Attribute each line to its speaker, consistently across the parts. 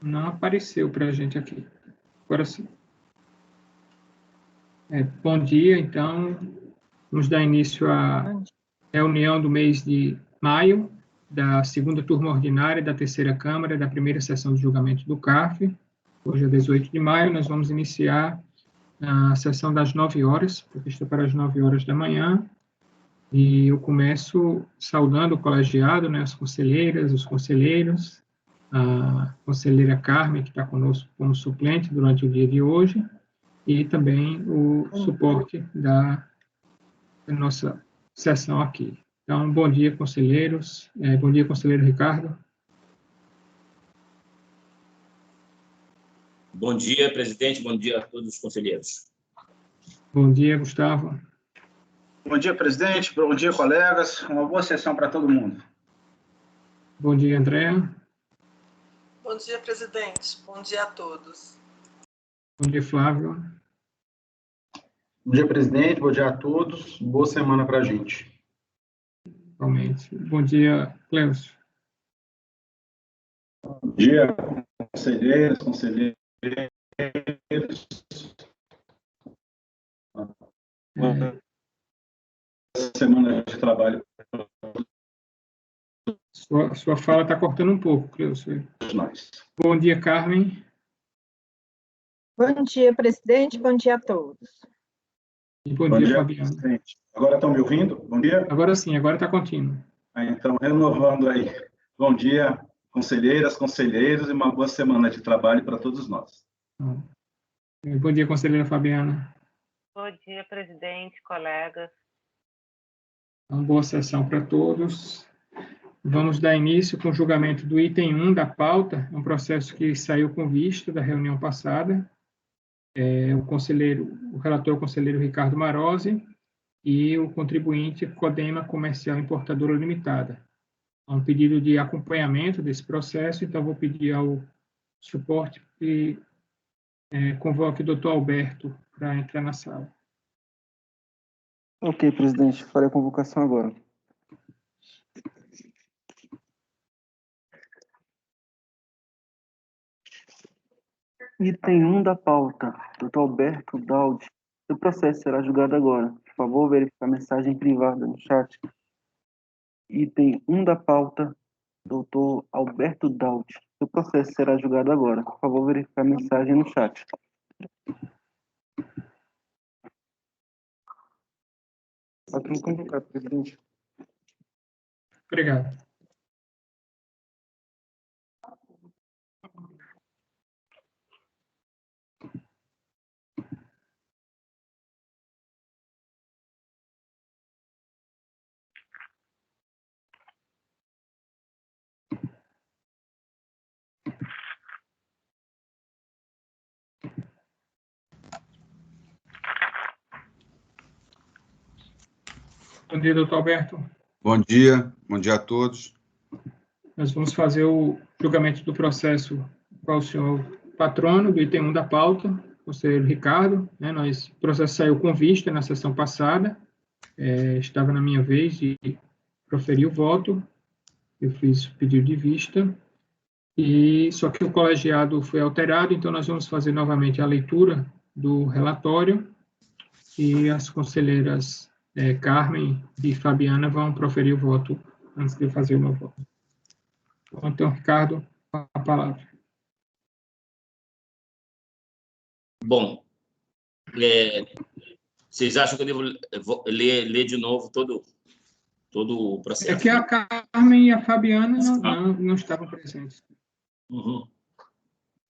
Speaker 1: Não apareceu para a gente aqui. Agora sim. Bom dia, então. Vamos dar início à reunião do mês de maio, da segunda turma ordinária da terceira Câmara, da primeira sessão de julgamento do CARF. Hoje é 18 de maio, nós vamos iniciar a sessão das 9 horas, prevista para as 9 horas da manhã. E eu começo saudando o colegiado, né, as conselheiras, os conselheiros, a conselheira Carmen, que está conosco como suplente durante o dia de hoje, e também o suporte da nossa sessão aqui. Então, bom dia, conselheiros. Bom dia, conselheiro Ricardo.
Speaker 2: Bom dia, presidente. Bom dia a todos os conselheiros.
Speaker 1: Bom dia, Gustavo.
Speaker 3: Bom dia, presidente. Bom dia, colegas. Uma boa sessão para todo mundo.
Speaker 1: Bom dia, André.
Speaker 4: Bom dia, presidente. Bom dia a todos.
Speaker 1: Bom dia, Flávio.
Speaker 5: Bom dia, presidente. Bom dia a todos. Boa semana para a gente.
Speaker 1: Igualmente. Bom dia, Cleucio.
Speaker 5: Bom dia, conselheiros, conselheiros. Semana de trabalho.
Speaker 1: Sua fala está cortando um pouco, Cleucio. Bom dia, Carmen.
Speaker 6: Bom dia, presidente. Bom dia a todos.
Speaker 1: E bom dia, Fabiana.
Speaker 5: Presidente. Agora estão me ouvindo? Bom dia.
Speaker 1: Agora sim, agora está contínuo.
Speaker 5: Então, renovando aí. Bom dia, conselheiras, conselheiros, e uma boa semana de trabalho para todos nós.
Speaker 1: Bom dia, conselheira Fabiana.
Speaker 7: Bom dia, presidente, colegas.
Speaker 1: Uma boa sessão para todos. Vamos dar início com o julgamento do item 1 da pauta, um processo que saiu com vista da reunião passada. O relator, o conselheiro Ricardo Marozzi, e o contribuinte Codema Comercial Importadora Limitada. Há um pedido de acompanhamento desse processo, então vou pedir ao suporte que convoque o doutor Alberto para entrar na sala.
Speaker 8: Ok, presidente, farei a convocação agora. Item 1 da pauta, Dr. Alberto Daud. O processo será julgado agora. Por favor, verificar a mensagem privada no chat. Item 1 da pauta, Dr. Alberto Daud. O processo será julgado agora. Por favor, verificar a mensagem no chat. Pode convocar, presidente.
Speaker 1: Obrigado. Bom dia, doutor Alberto.
Speaker 9: Bom dia a todos.
Speaker 1: Nós vamos fazer o julgamento do processo com o senhor patrono, do item 1 da pauta, o conselheiro Ricardo. O processo saiu com vista na sessão passada, estava na minha vez de proferir o voto, eu fiz o pedido de vista, só que o colegiado foi alterado, então nós vamos fazer novamente a leitura do relatório, e as conselheiras Carmen e Fabiana vão proferir o voto antes de eu fazer o meu voto. Então, Ricardo, a palavra.
Speaker 2: Bom, vocês acham que eu devo ler de novo todo o processo?
Speaker 1: É que a Carmen e a Fabiana não estavam presentes.
Speaker 2: Uhum.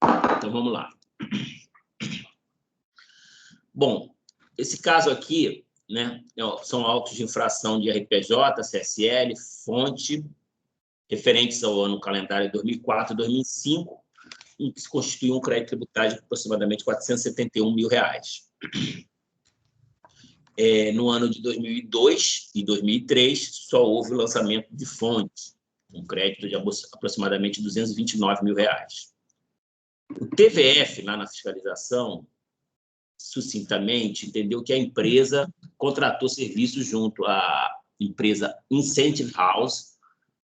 Speaker 2: Então, vamos lá. Bom, esse caso aqui, são autos de infração de RPJ, CSL, fonte, referentes ao ano calendário 2004 e 2005, em que se constitui um crédito tributário de aproximadamente R$ 471 mil. No ano de 2002 e 2003, só houve o lançamento de fontes, um crédito de aproximadamente R$ 229 mil. O TVF, lá na fiscalização, sucintamente, entendeu que a empresa contratou serviços junto à empresa Incentive House,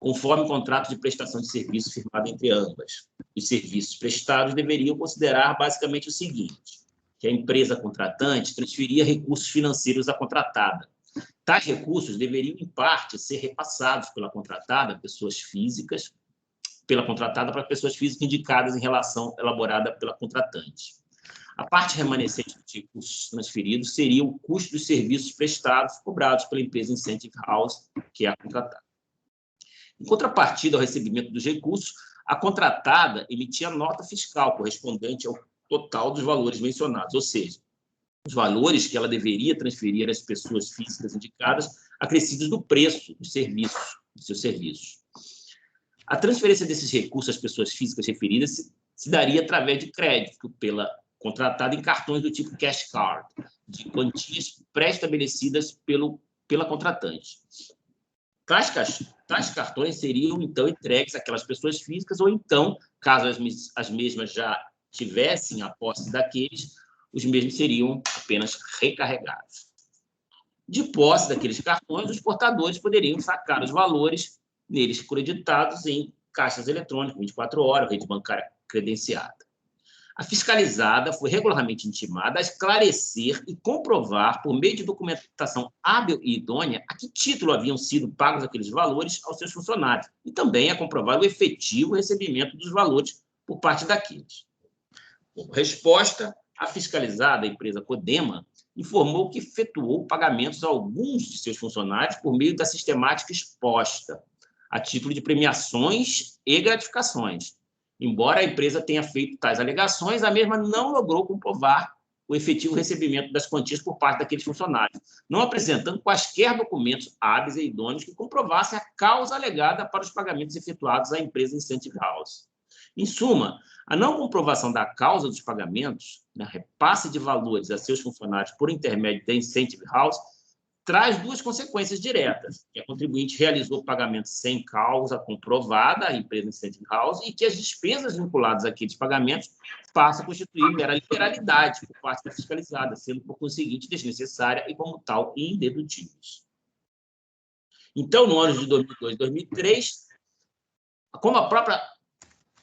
Speaker 2: conforme o contrato de prestação de serviço firmado entre ambas. Os serviços prestados deveriam considerar basicamente o seguinte, que a empresa contratante transferia recursos financeiros à contratada. Tais recursos deveriam, em parte, ser repassados pela contratada, pessoas físicas, para pessoas físicas indicadas em relação elaborada pela contratante. A parte remanescente dos recursos transferidos seria o custo dos serviços prestados cobrados pela empresa Incentive House, que é a contratada. Em contrapartida ao recebimento dos recursos, a contratada emitia nota fiscal correspondente ao total dos valores mencionados, ou seja, os valores que ela deveria transferir às pessoas físicas indicadas, acrescidos do preço dos seus serviços. A transferência desses recursos às pessoas físicas referidas se daria através de crédito pela contratada em cartões do tipo cash card, de quantias pré-estabelecidas pela contratante. Tais cartões seriam, então, entregues àquelas pessoas físicas, ou então, caso as mesmas já tivessem a posse daqueles, os mesmos seriam apenas recarregados. De posse daqueles cartões, os portadores poderiam sacar os valores neles creditados em caixas eletrônicas, 24 horas, rede bancária credenciada. A fiscalizada foi regularmente intimada a esclarecer e comprovar, por meio de documentação hábil e idônea, a que título haviam sido pagos aqueles valores aos seus funcionários, e também a comprovar o efetivo recebimento dos valores por parte daqueles. Como resposta, a fiscalizada, a empresa Codema, informou que efetuou pagamentos a alguns de seus funcionários por meio da sistemática exposta, a título de premiações e gratificações. Embora a empresa tenha feito tais alegações, a mesma não logrou comprovar o efetivo recebimento das quantias por parte daqueles funcionários, não apresentando quaisquer documentos hábeis e idôneos que comprovassem a causa alegada para os pagamentos efetuados à empresa Incentive House. Em suma, a não comprovação da causa dos pagamentos, repasse de valores a seus funcionários por intermédio da Incentive House, traz duas consequências diretas, que a contribuinte realizou pagamentos sem causa comprovada à empresa Incentive House e que as despesas vinculadas àqueles pagamentos passam a constituir mera liberalidade por parte da fiscalizada, sendo, por conseguinte, desnecessária e, como tal, indedutíveis. Então, no ano de 2002 e 2003,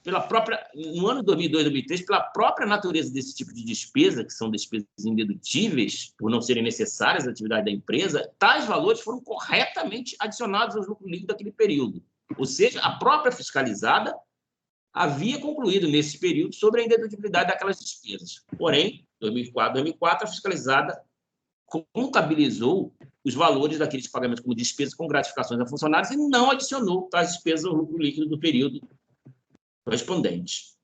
Speaker 2: no ano de 2002 e 2003, pela própria natureza desse tipo de despesa, que são despesas indedutíveis, por não serem necessárias à atividade da empresa, tais valores foram corretamente adicionados aos lucros líquidos daquele período. Ou seja, a própria fiscalizada havia concluído nesse período sobre a indedutibilidade daquelas despesas. Porém, em 2004, a fiscalizada contabilizou os valores daqueles pagamentos como despesas com gratificações a funcionários e não adicionou tais despesas ao lucro líquido do período correspondente.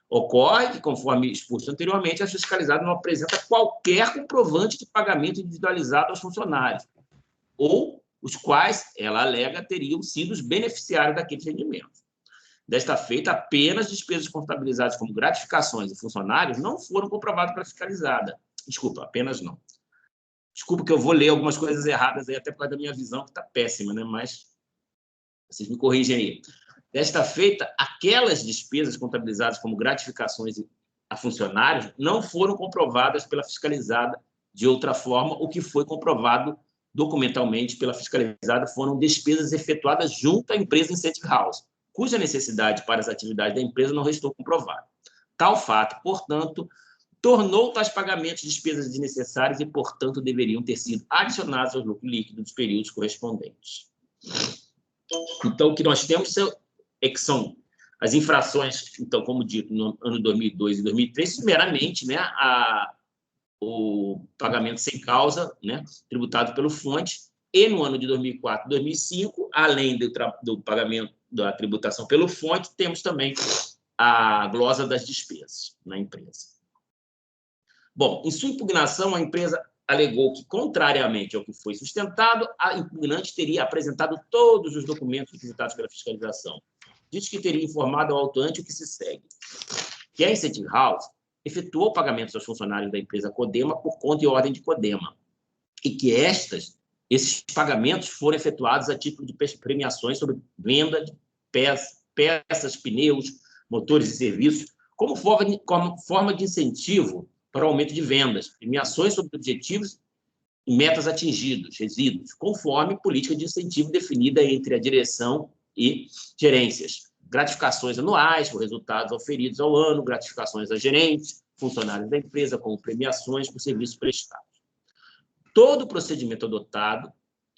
Speaker 2: Ocorre que, conforme exposto anteriormente, a fiscalizada não apresenta qualquer comprovante de pagamento individualizado aos funcionários, ou os quais, ela alega, teriam sido os beneficiários daqueles rendimentos. Desta feita, apenas despesas contabilizadas como gratificações de funcionários não foram comprovadas pela fiscalizada. Desculpa, apenas não. Desculpa que eu vou ler algumas coisas erradas aí, até por causa da minha visão, que está péssima, né? Mas vocês me corrigem aí. Desta feita, aquelas despesas contabilizadas como gratificações a funcionários não foram comprovadas pela fiscalizada de outra forma. O que foi comprovado documentalmente pela fiscalizada foram despesas efetuadas junto à empresa Incentive House, cuja necessidade para as atividades da empresa não restou comprovada. Tal fato, portanto, tornou tais pagamentos despesas desnecessárias e, portanto, deveriam ter sido adicionados ao lucro líquido dos períodos correspondentes. Então, o que nós temos é que são as infrações, então, como dito, no ano 2002 e 2003, meramente, né, o pagamento sem causa, né, tributado pelo fonte, e no ano de 2004 e 2005, além do pagamento da tributação pelo fonte, temos também a glosa das despesas na empresa. Bom, em sua impugnação, a empresa alegou que, contrariamente ao que foi sustentado, a impugnante teria apresentado todos os documentos requisitados pela fiscalização. Diz que teria informado ao autuante o que se segue, que a Incentive House efetuou pagamentos aos funcionários da empresa Codema por conta e ordem de Codema, e que esses pagamentos foram efetuados a título de premiações sobre venda de peças, pneus, motores e serviços, como forma de incentivo para o aumento de vendas, premiações sobre objetivos e metas atingidos, resíduos, conforme política de incentivo definida entre a direção e gerências. Gratificações anuais por resultados auferidos ao ano, gratificações a gerentes, funcionários da empresa, como premiações por serviços prestados. Todo o procedimento adotado,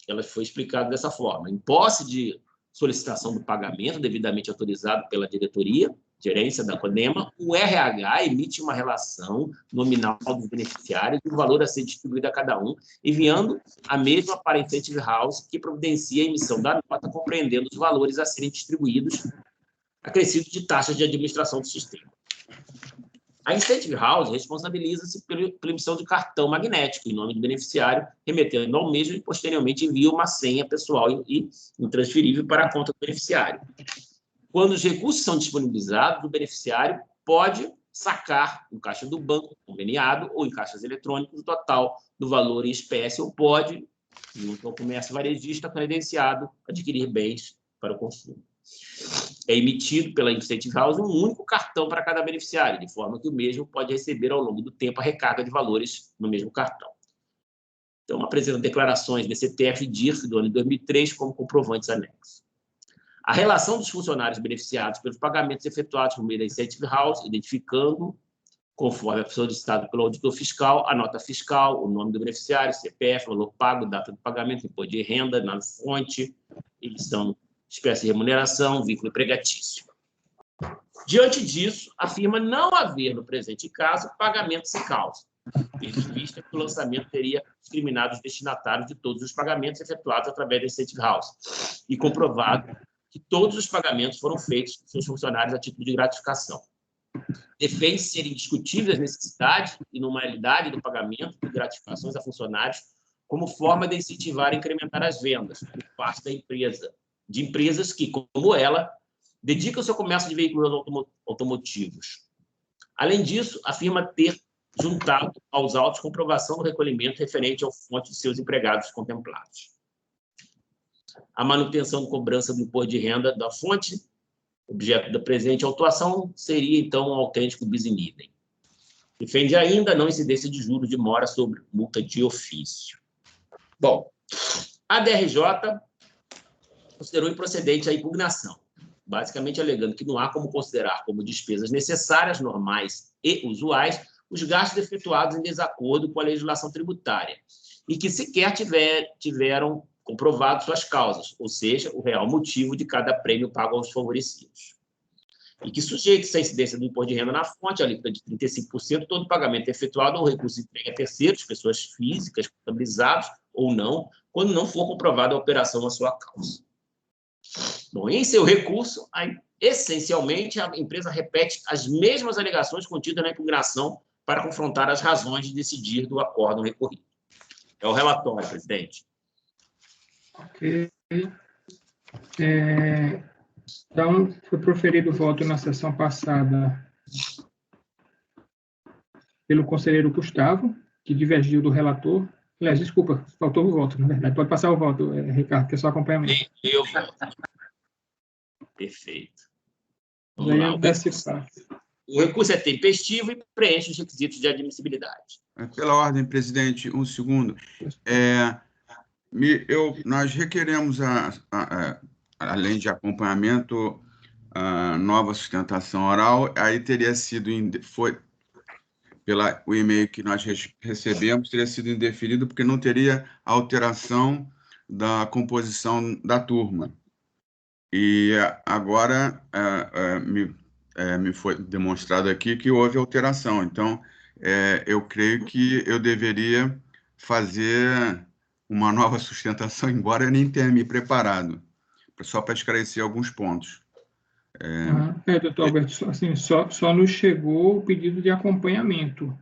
Speaker 2: ela foi explicado dessa forma. Em posse de solicitação do pagamento, devidamente autorizado pela diretoria, gerência da CONEMA, o RH emite uma relação nominal dos beneficiários e o valor a ser distribuído a cada um, enviando a mesma para a Incentive House, que providencia a emissão da nota, compreendendo os valores a serem distribuídos, acrescidos de taxas de administração do sistema. A Incentive House responsabiliza-se pela emissão de cartão magnético em nome do beneficiário, remetendo ao mesmo e, posteriormente, envia uma senha pessoal e intransferível para a conta do beneficiário. Quando os recursos são disponibilizados, o beneficiário pode sacar no caixa do banco conveniado ou em caixas eletrônicos o total do valor em espécie ou pode, junto ao comércio varejista credenciado, adquirir bens para o consumo. É emitido pela Incentive House um único cartão para cada beneficiário, de forma que o mesmo pode receber ao longo do tempo a recarga de valores no mesmo cartão. Então, apresenta declarações DCTF e DIRF do ano de 2003 como comprovantes anexos. A relação dos funcionários beneficiados pelos pagamentos efetuados por meio da Incentive House, identificando, conforme solicitado pelo auditor fiscal, a nota fiscal, o nome do beneficiário, CPF, valor pago, data de pagamento, imposto de renda, na fonte, emissão, espécie de remuneração, vínculo empregatício. Diante disso, afirma não haver, no presente caso, pagamento sem causa, vista que o lançamento teria discriminado os destinatários de todos os pagamentos efetuados através da Incentive House e comprovado que todos os pagamentos foram feitos por seus funcionários a título de gratificação. Defende ser indiscutível a necessidade e normalidade do pagamento de gratificações a funcionários como forma de incentivar e incrementar as vendas por parte da empresa, de empresas que, como ela, dedicam seu comércio de veículos automotivos. Além disso, afirma ter juntado aos autos comprovação do recolhimento referente ao fonte de seus empregados contemplados. A manutenção de cobrança do imposto de renda da fonte, objeto da presente autuação, seria, então, um autêntico bis in idem. Defende ainda a não incidência de juros de mora sobre multa de ofício. Bom, a DRJ considerou improcedente a impugnação, basicamente alegando que não há como considerar como despesas necessárias, normais e usuais os gastos efetuados em desacordo com a legislação tributária e que sequer tiveram comprovado suas causas, ou seja, o real motivo de cada prêmio pago aos favorecidos. E que sujeita-se à incidência do imposto de renda na fonte, a alíquota de 35%, todo pagamento efetuado ou recurso entregue a terceiros, pessoas físicas, contabilizados ou não, quando não for comprovada a operação na sua causa. Bom, em seu recurso, essencialmente, a empresa repete as mesmas alegações contidas na impugnação para confrontar as razões de decidir do acórdão recorrido. É o relatório, presidente.
Speaker 1: Ok. Então, foi proferido o voto na sessão passada pelo conselheiro Gustavo, que divergiu do relator. Aliás, desculpa, faltou o voto, na verdade. Pode passar o voto, Ricardo, que é só acompanhamento.
Speaker 2: Eu voto. Perfeito. O recurso é tempestivo e preenche os requisitos de admissibilidade.
Speaker 9: Pela ordem, presidente, um segundo. Nós requeremos, além de acompanhamento, nova sustentação oral, aí teria sido, o e-mail que nós recebemos, teria sido indeferido, porque não teria alteração da composição da turma. E agora me foi demonstrado aqui que houve alteração. Então, eu creio que eu deveria fazer uma nova sustentação, embora eu nem tenha me preparado, só para esclarecer alguns pontos.
Speaker 1: Doutor Alberto, assim, só nos chegou o pedido de acompanhamento.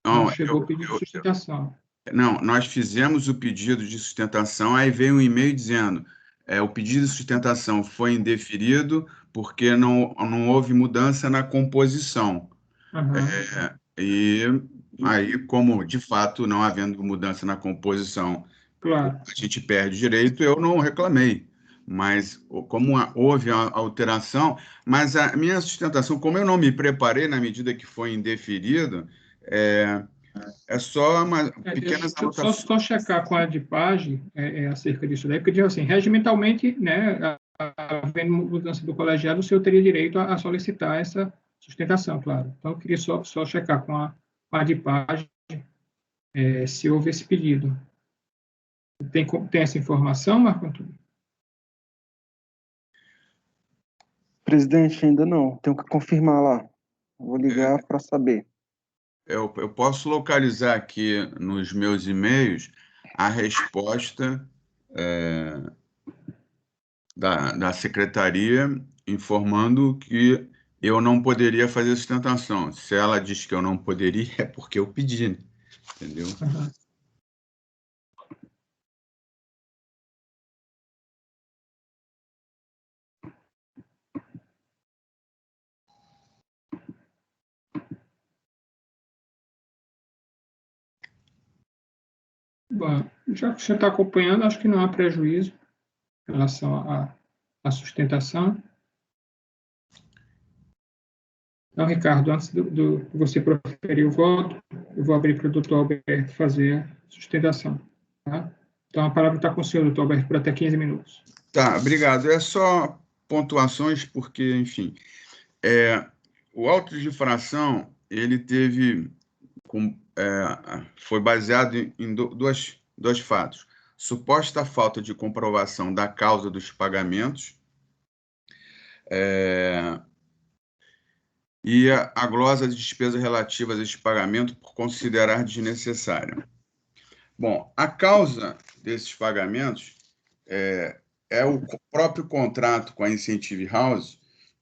Speaker 1: Não chegou o pedido de sustentação.
Speaker 9: Não, nós fizemos o pedido de sustentação, aí veio um e-mail dizendo o pedido de sustentação foi indeferido porque não houve mudança na composição. E aí, como, de fato, não havendo mudança na composição, claro, a gente perde direito, eu não reclamei. Mas, como houve a alteração, mas a minha sustentação, como eu não me preparei na medida que foi indeferido, é só uma pequena anotação. Só
Speaker 1: checar com a ADPAGE acerca disso daí, porque diz assim, regimentalmente, né, a havendo mudança do colegiado, o senhor teria direito a solicitar essa sustentação, claro. Então, eu queria só checar com a ADIPAGE se houve esse pedido. Tem essa informação, Marco Antônio?
Speaker 8: Presidente, ainda não. Tenho que confirmar lá. Vou ligar para saber.
Speaker 9: Eu posso localizar aqui nos meus e-mails a resposta da secretaria informando que eu não poderia fazer sustentação. Se ela diz que eu não poderia, é porque eu pedi, né? Entendeu?
Speaker 1: Uhum. Bom, já que você está acompanhando, acho que não há prejuízo em relação à sustentação. Então, Ricardo, antes de você proferir o voto, eu vou abrir para o doutor Alberto fazer a sustentação. Tá? Então, a palavra está com o senhor, doutor Alberto, por até 15 minutos.
Speaker 9: Tá, obrigado. É só pontuações, porque, enfim, o auto de infração, ele teve, foi baseado em dois fatos. Suposta falta de comprovação da causa dos pagamentos, e a glosa de despesas relativas a este pagamento por considerar desnecessária. Bom, a causa desses pagamentos é o próprio contrato com a Incentive House,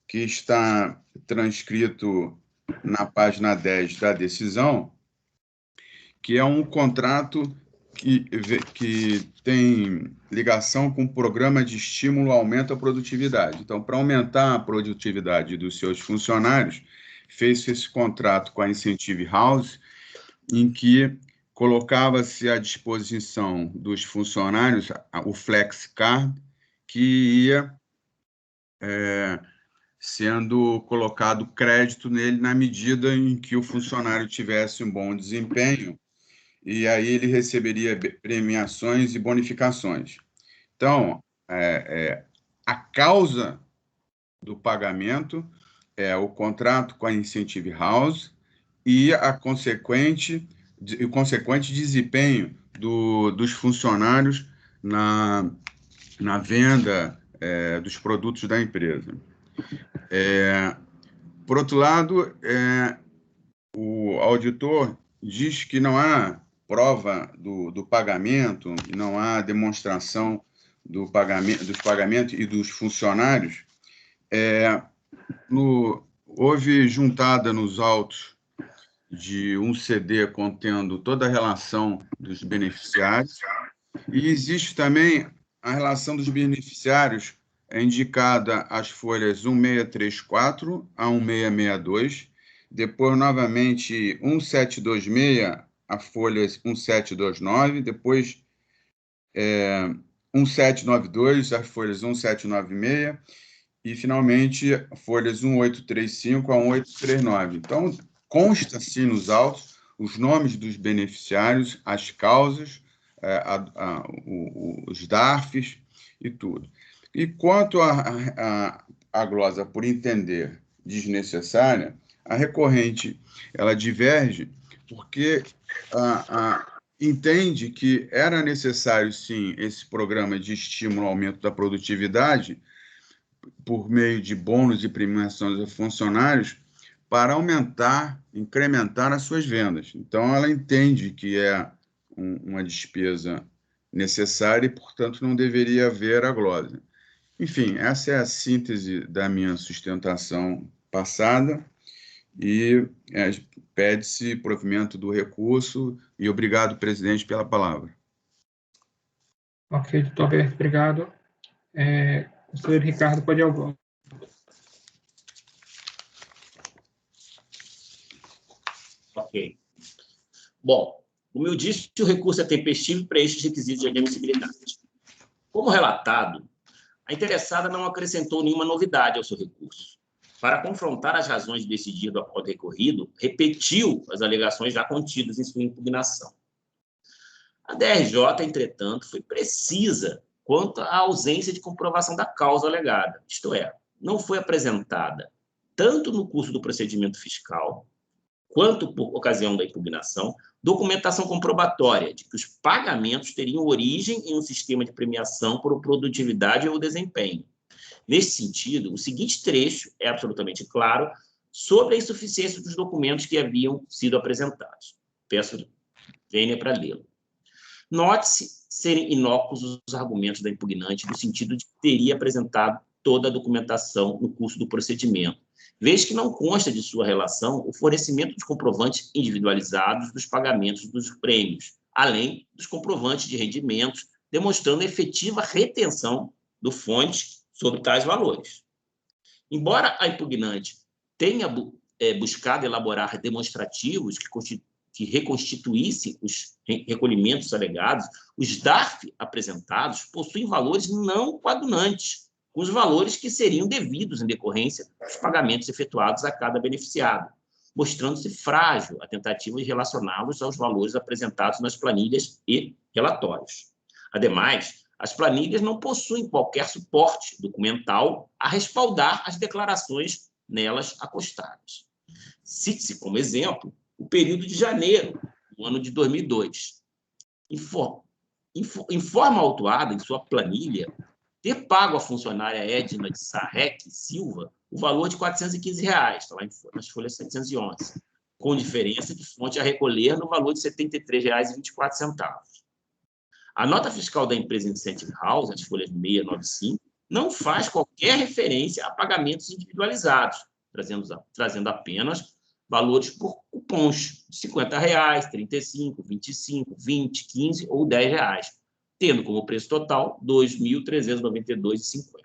Speaker 9: que está transcrito na página 10 da decisão, que é um contrato que tem ligação com o programa de estímulo ao aumento da produtividade. Então, para aumentar a produtividade dos seus funcionários, fez esse contrato com a Incentive House, em que colocava-se à disposição dos funcionários o Flex Card, que ia sendo colocado crédito nele na medida em que o funcionário tivesse um bom desempenho, e aí ele receberia premiações e bonificações. Então, a causa do pagamento é o contrato com a Incentive House e o consequente desempenho dos funcionários na venda dos produtos da empresa. Por outro lado, o auditor diz que não há prova do pagamento, não há demonstração dos pagamentos e dos funcionários. Houve juntada nos autos de um CD contendo toda a relação dos beneficiários, e existe também a relação dos beneficiários indicada as folhas 1634 a 1662, depois novamente 1726 a folha 1729, depois 1792 as folhas 1796 e finalmente folhas 1835 a 1839. Então, consta-se nos autos os nomes dos beneficiários, as causas, os DARFs e tudo. E quanto à glosa por entender desnecessária, a recorrente ela diverge porque entende que era necessário, sim, esse programa de estímulo ao aumento da produtividade por meio de bônus e premiações a funcionários para incrementar as suas vendas. Então, ela entende que é uma despesa necessária e, portanto, não deveria haver a glosa. Enfim, essa é a síntese da minha sustentação passada e pede-se provimento do recurso e obrigado, presidente, pela palavra.
Speaker 1: Ok, doutor Alberto, obrigado. O conselheiro Ricardo pode ir ao voto.
Speaker 2: Ok. Bom, como eu disse, o recurso é tempestivo para estes requisitos de admissibilidade. Como relatado, a interessada não acrescentou nenhuma novidade ao seu recurso. Para confrontar as razões de decidir do acordo recorrido, repetiu as alegações já contidas em sua impugnação. A DRJ, entretanto, foi precisa quanto à ausência de comprovação da causa alegada, isto é, não foi apresentada, tanto no curso do procedimento fiscal, quanto por ocasião da impugnação, documentação comprobatória de que os pagamentos teriam origem em um sistema de premiação por produtividade ou desempenho. Nesse sentido, o seguinte trecho é absolutamente claro sobre a insuficiência dos documentos que haviam sido apresentados. Peço vênia para lê-lo. Note-se serem inócuos os argumentos da impugnante no sentido de que teria apresentado toda a documentação no curso do procedimento, vez que não consta de sua relação o fornecimento de comprovantes individualizados dos pagamentos dos prêmios, além dos comprovantes de rendimentos, demonstrando a efetiva retenção do fonte sobre tais valores. Embora a impugnante tenha buscado elaborar demonstrativos que reconstituíssem os recolhimentos alegados, os DARF apresentados possuem valores não coadunantes com os valores que seriam devidos em decorrência dos pagamentos efetuados a cada beneficiado, mostrando-se frágil a tentativa de relacioná-los aos valores apresentados nas planilhas e relatórios. Ademais, as planilhas não possuem qualquer suporte documental a respaldar as declarações nelas acostadas. Cite-se como exemplo o período de janeiro do ano de 2002. Informa a autuada em sua planilha ter pago à funcionária Edna de Sarrec Silva o valor de R$ 415, está lá nas folhas 711, com diferença de fonte a recolher no valor de R$ 73,24. A nota fiscal da empresa Incentive House, as folhas 695, não faz qualquer referência a pagamentos individualizados, trazendo apenas valores por cupons de R$ 50, R$ 35, R$ 25, R$ 20, R$ 15 ou R$ 10, tendo como preço total R$ 2.392,50.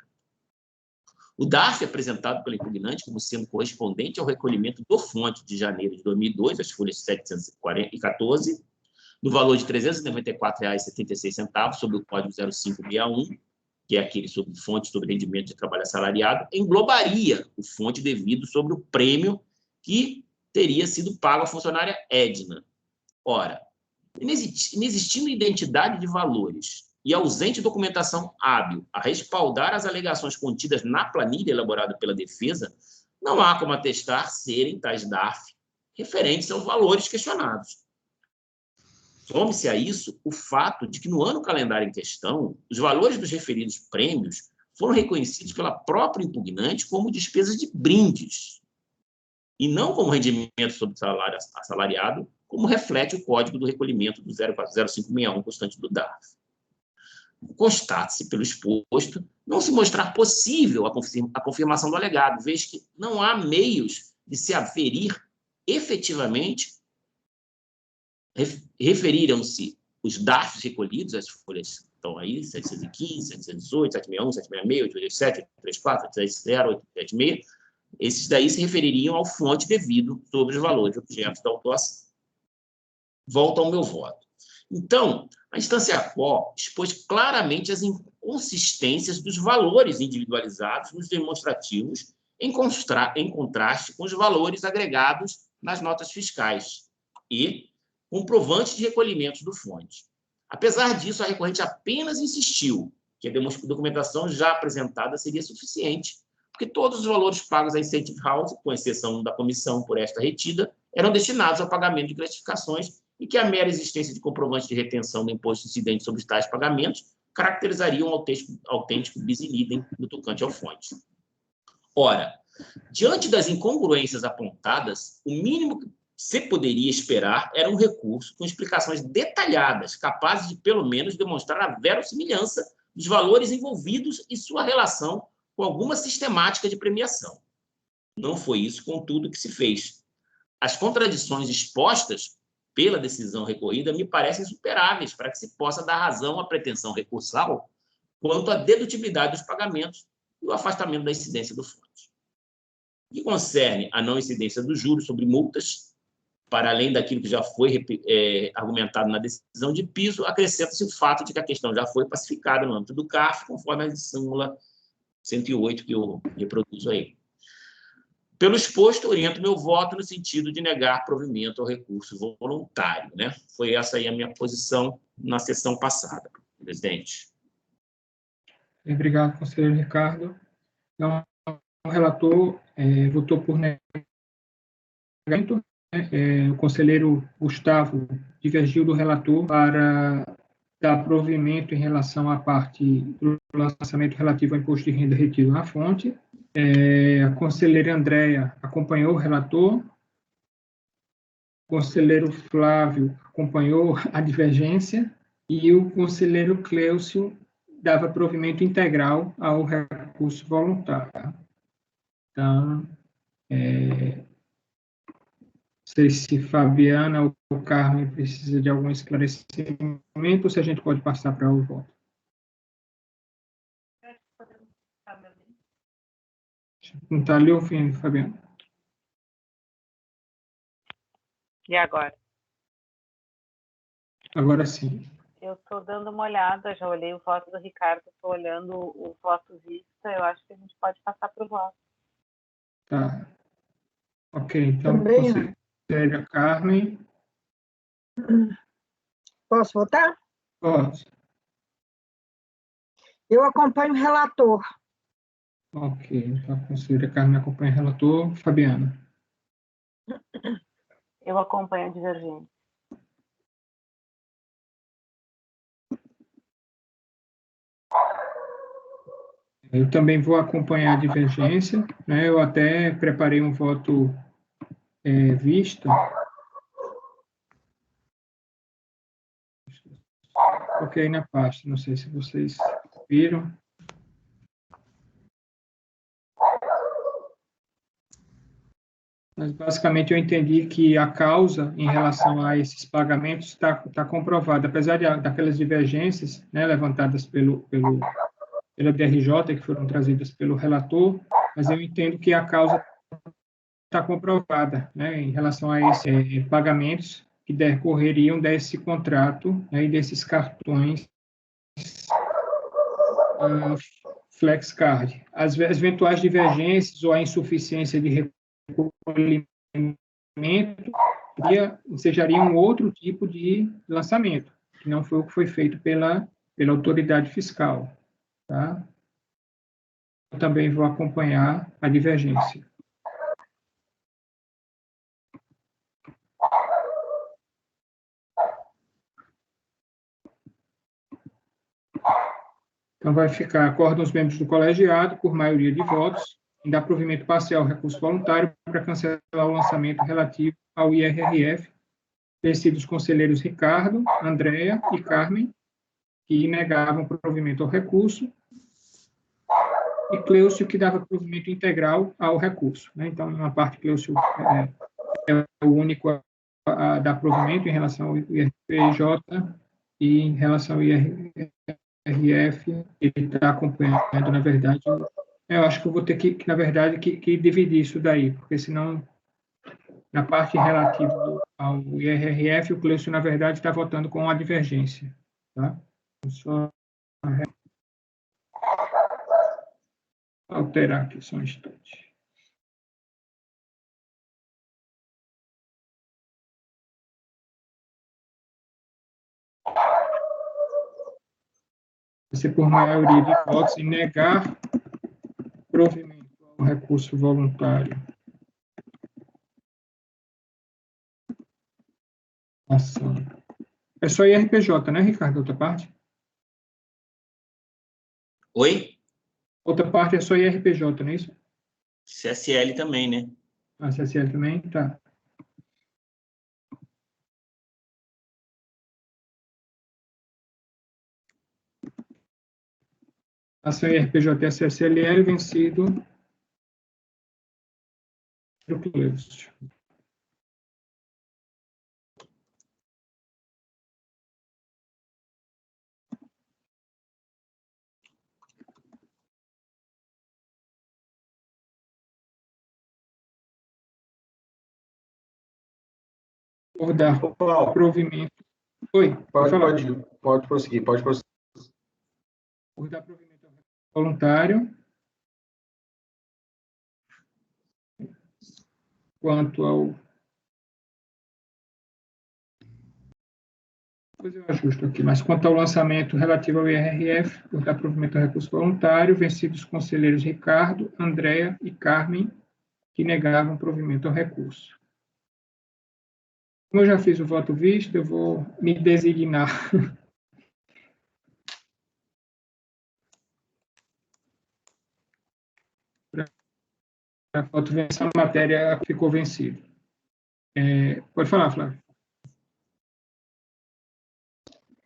Speaker 2: O DARF é apresentado pela impugnante como sendo correspondente ao recolhimento do fonte de janeiro de 2002, as folhas 714, no valor de R$ 394,76, sobre o código 0561, que é aquele sobre fonte sobre rendimento de trabalho assalariado, englobaria o fonte devido sobre o prêmio que teria sido pago à funcionária Edna. Ora, inexistindo identidade de valores e ausente documentação hábil a respaldar as alegações contidas na planilha elaborada pela defesa, não há como atestar serem tais DARF referentes aos valores questionados. Some-se a isso o fato de que, no ano calendário em questão, os valores dos referidos prêmios foram reconhecidos pela própria impugnante como despesas de brindes, e não como rendimento sobre salário assalariado, como reflete o código do recolhimento do 040561 constante do DARF. Constate-se, pelo exposto, não se mostrar possível a confirmação do alegado, vez que não há meios de se aferir efetivamente. Referiram-se os DARFs recolhidos, as folhas estão aí, 715, 718, 761, 766, 887, 834, 830, 876, esses daí se refeririam ao fonte devido sobre os valores objetos da autuação. Volto ao meu voto. Então, a instância quo expôs claramente as inconsistências dos valores individualizados nos demonstrativos em contraste com os valores agregados nas notas fiscais e comprovantes de recolhimentos do fonte. Apesar disso, a recorrente apenas insistiu que a documentação já apresentada seria suficiente, porque todos os valores pagos à Incentive House, com exceção da comissão por esta retida, eram destinados ao pagamento de gratificações e que a mera existência de comprovante de retenção do imposto incidente sobre tais pagamentos caracterizaria um autêntico bis in idem no tocante ao fonte. Ora, diante das incongruências apontadas, o mínimo que se poderia esperar era um recurso com explicações detalhadas, capazes de, pelo menos, demonstrar a verossimilhança dos valores envolvidos e sua relação com alguma sistemática de premiação. Não foi isso, contudo, que se fez. As contradições expostas pela decisão recorrida me parecem insuperáveis para que se possa dar razão à pretensão recursal quanto à dedutibilidade dos pagamentos e o afastamento da incidência do fonte. O que concerne a não incidência dos juros sobre multas, para além daquilo que já foi argumentado na decisão de piso, acrescenta-se o fato de que a questão já foi pacificada no âmbito do CARF, conforme a súmula 108 que eu reproduzo aí. Pelo exposto, oriento meu voto no sentido de negar provimento ao recurso voluntário, né? Foi essa aí a minha posição na sessão passada, presidente.
Speaker 1: Obrigado, conselheiro Ricardo. Então, o relator votou por negamento. O conselheiro Gustavo divergiu do relator para dar provimento em relação à parte do lançamento relativo ao imposto de renda retido na fonte. A conselheira Andréa acompanhou o relator. O conselheiro Flávio acompanhou a divergência e o conselheiro Cleucio dava provimento integral ao recurso voluntário. Então, não sei se Fabiana ou Carmen precisa de algum esclarecimento ou se a gente pode passar para o voto. Não está lhe ouvindo, Fabiana.
Speaker 7: E agora?
Speaker 1: Agora sim.
Speaker 7: Eu estou dando uma olhada, já olhei o voto do Ricardo, estou olhando o voto vista, eu acho que a gente pode passar para o voto.
Speaker 1: Tá. Ok, então,
Speaker 6: Também,
Speaker 1: conselheira Carmen.
Speaker 6: Posso votar?
Speaker 1: Pode.
Speaker 6: Eu acompanho o relator.
Speaker 1: Ok, então a conselheira Carmen acompanha o relator. Fabiana.
Speaker 7: Eu acompanho a divergência.
Speaker 1: Eu também vou acompanhar a divergência, né? Eu até preparei um voto vista. Coloquei na pasta, não sei se vocês viram. Mas, basicamente, eu entendi que a causa em relação a esses pagamentos está comprovada. Apesar daquelas divergências, né, levantadas pela DRJ, que foram trazidas pelo relator, mas eu entendo que a causa está comprovada, né, em relação a esses pagamentos que decorreriam desse contrato, né, e desses cartões FlexCard. As eventuais divergências ou a insuficiência de recolhimento ensejaria um outro tipo de lançamento, que não foi o que foi feito pela autoridade fiscal. Tá? Eu também vou acompanhar a divergência. Então, vai ficar, acordam os membros do colegiado, por maioria de votos, em dar provimento parcial ao recurso voluntário para cancelar o lançamento relativo ao IRRF, vencidos os conselheiros Ricardo, Andréa e Carmen, que negavam provimento ao recurso, e Cleucio, que dava provimento integral ao recurso. Né? Então, uma parte, Cleucio é o único a dar provimento em relação ao IRPJ e em relação ao IRF, ele está acompanhando, na verdade. Eu acho que eu vou ter que na verdade, que dividir isso daí, porque senão, na parte relativa ao IRRF, o Cleucio, na verdade, está votando com a divergência. Tá? Só alterar aqui só um instante. Vai ser por maioria de votos em negar provimento ao recurso voluntário. Ação. É só IRPJ, né, Ricardo? Outra parte?
Speaker 2: Oi?
Speaker 1: Outra parte é só IRPJ, não é isso?
Speaker 2: CSL também, né?
Speaker 1: A CSL também? Tá. Ação IRPJ e a CSLL vencido do Cleucio. Por dar provimento. Oi,
Speaker 10: pode prosseguir, pode prosseguir.
Speaker 1: Por dar provimento voluntário, quanto ao Depois eu ajusto aqui. Mas quanto ao lançamento relativo ao IRRF, por dar provimento ao recurso voluntário, vencidos os conselheiros Ricardo, Andréa e Carmen, que negavam provimento ao recurso. Como eu já fiz o voto visto, eu vou me designar para a voto vencer a matéria que ficou vencida. Pode falar, Flávio.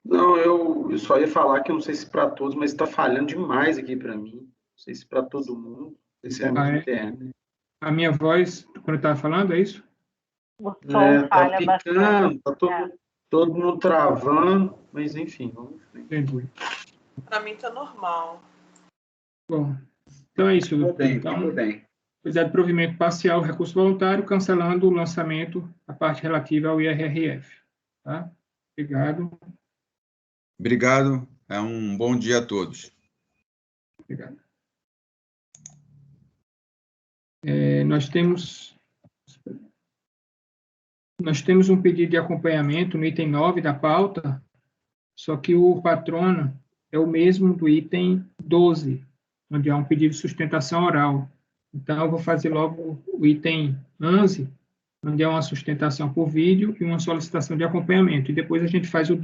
Speaker 10: Não, eu só ia falar que eu não sei se para todos, mas está falhando demais aqui para mim. Não sei se para todo mundo. Não sei se é muito interno.
Speaker 1: A minha voz, quando eu estava falando, é isso?
Speaker 7: O som falha
Speaker 10: picando,
Speaker 7: bastante.
Speaker 10: Tá todo mundo travando, mas enfim, vamos ver.
Speaker 1: Entendi.
Speaker 4: Para mim está normal.
Speaker 1: Bom, então é isso.
Speaker 10: Tudo bem,
Speaker 1: Então,
Speaker 10: tudo bem.
Speaker 1: precisar de provimento parcial, recurso voluntário, cancelando o lançamento, a parte relativa ao IRRF. Tá? Obrigado.
Speaker 9: Obrigado. Um bom dia a todos.
Speaker 1: Obrigado. Nós temos um pedido de acompanhamento no item 9 da pauta, só que o patrono é o mesmo do item 12, onde há um pedido de sustentação oral. Então, eu vou fazer logo o item 11, onde é uma sustentação por vídeo e uma solicitação de acompanhamento. E depois a gente faz o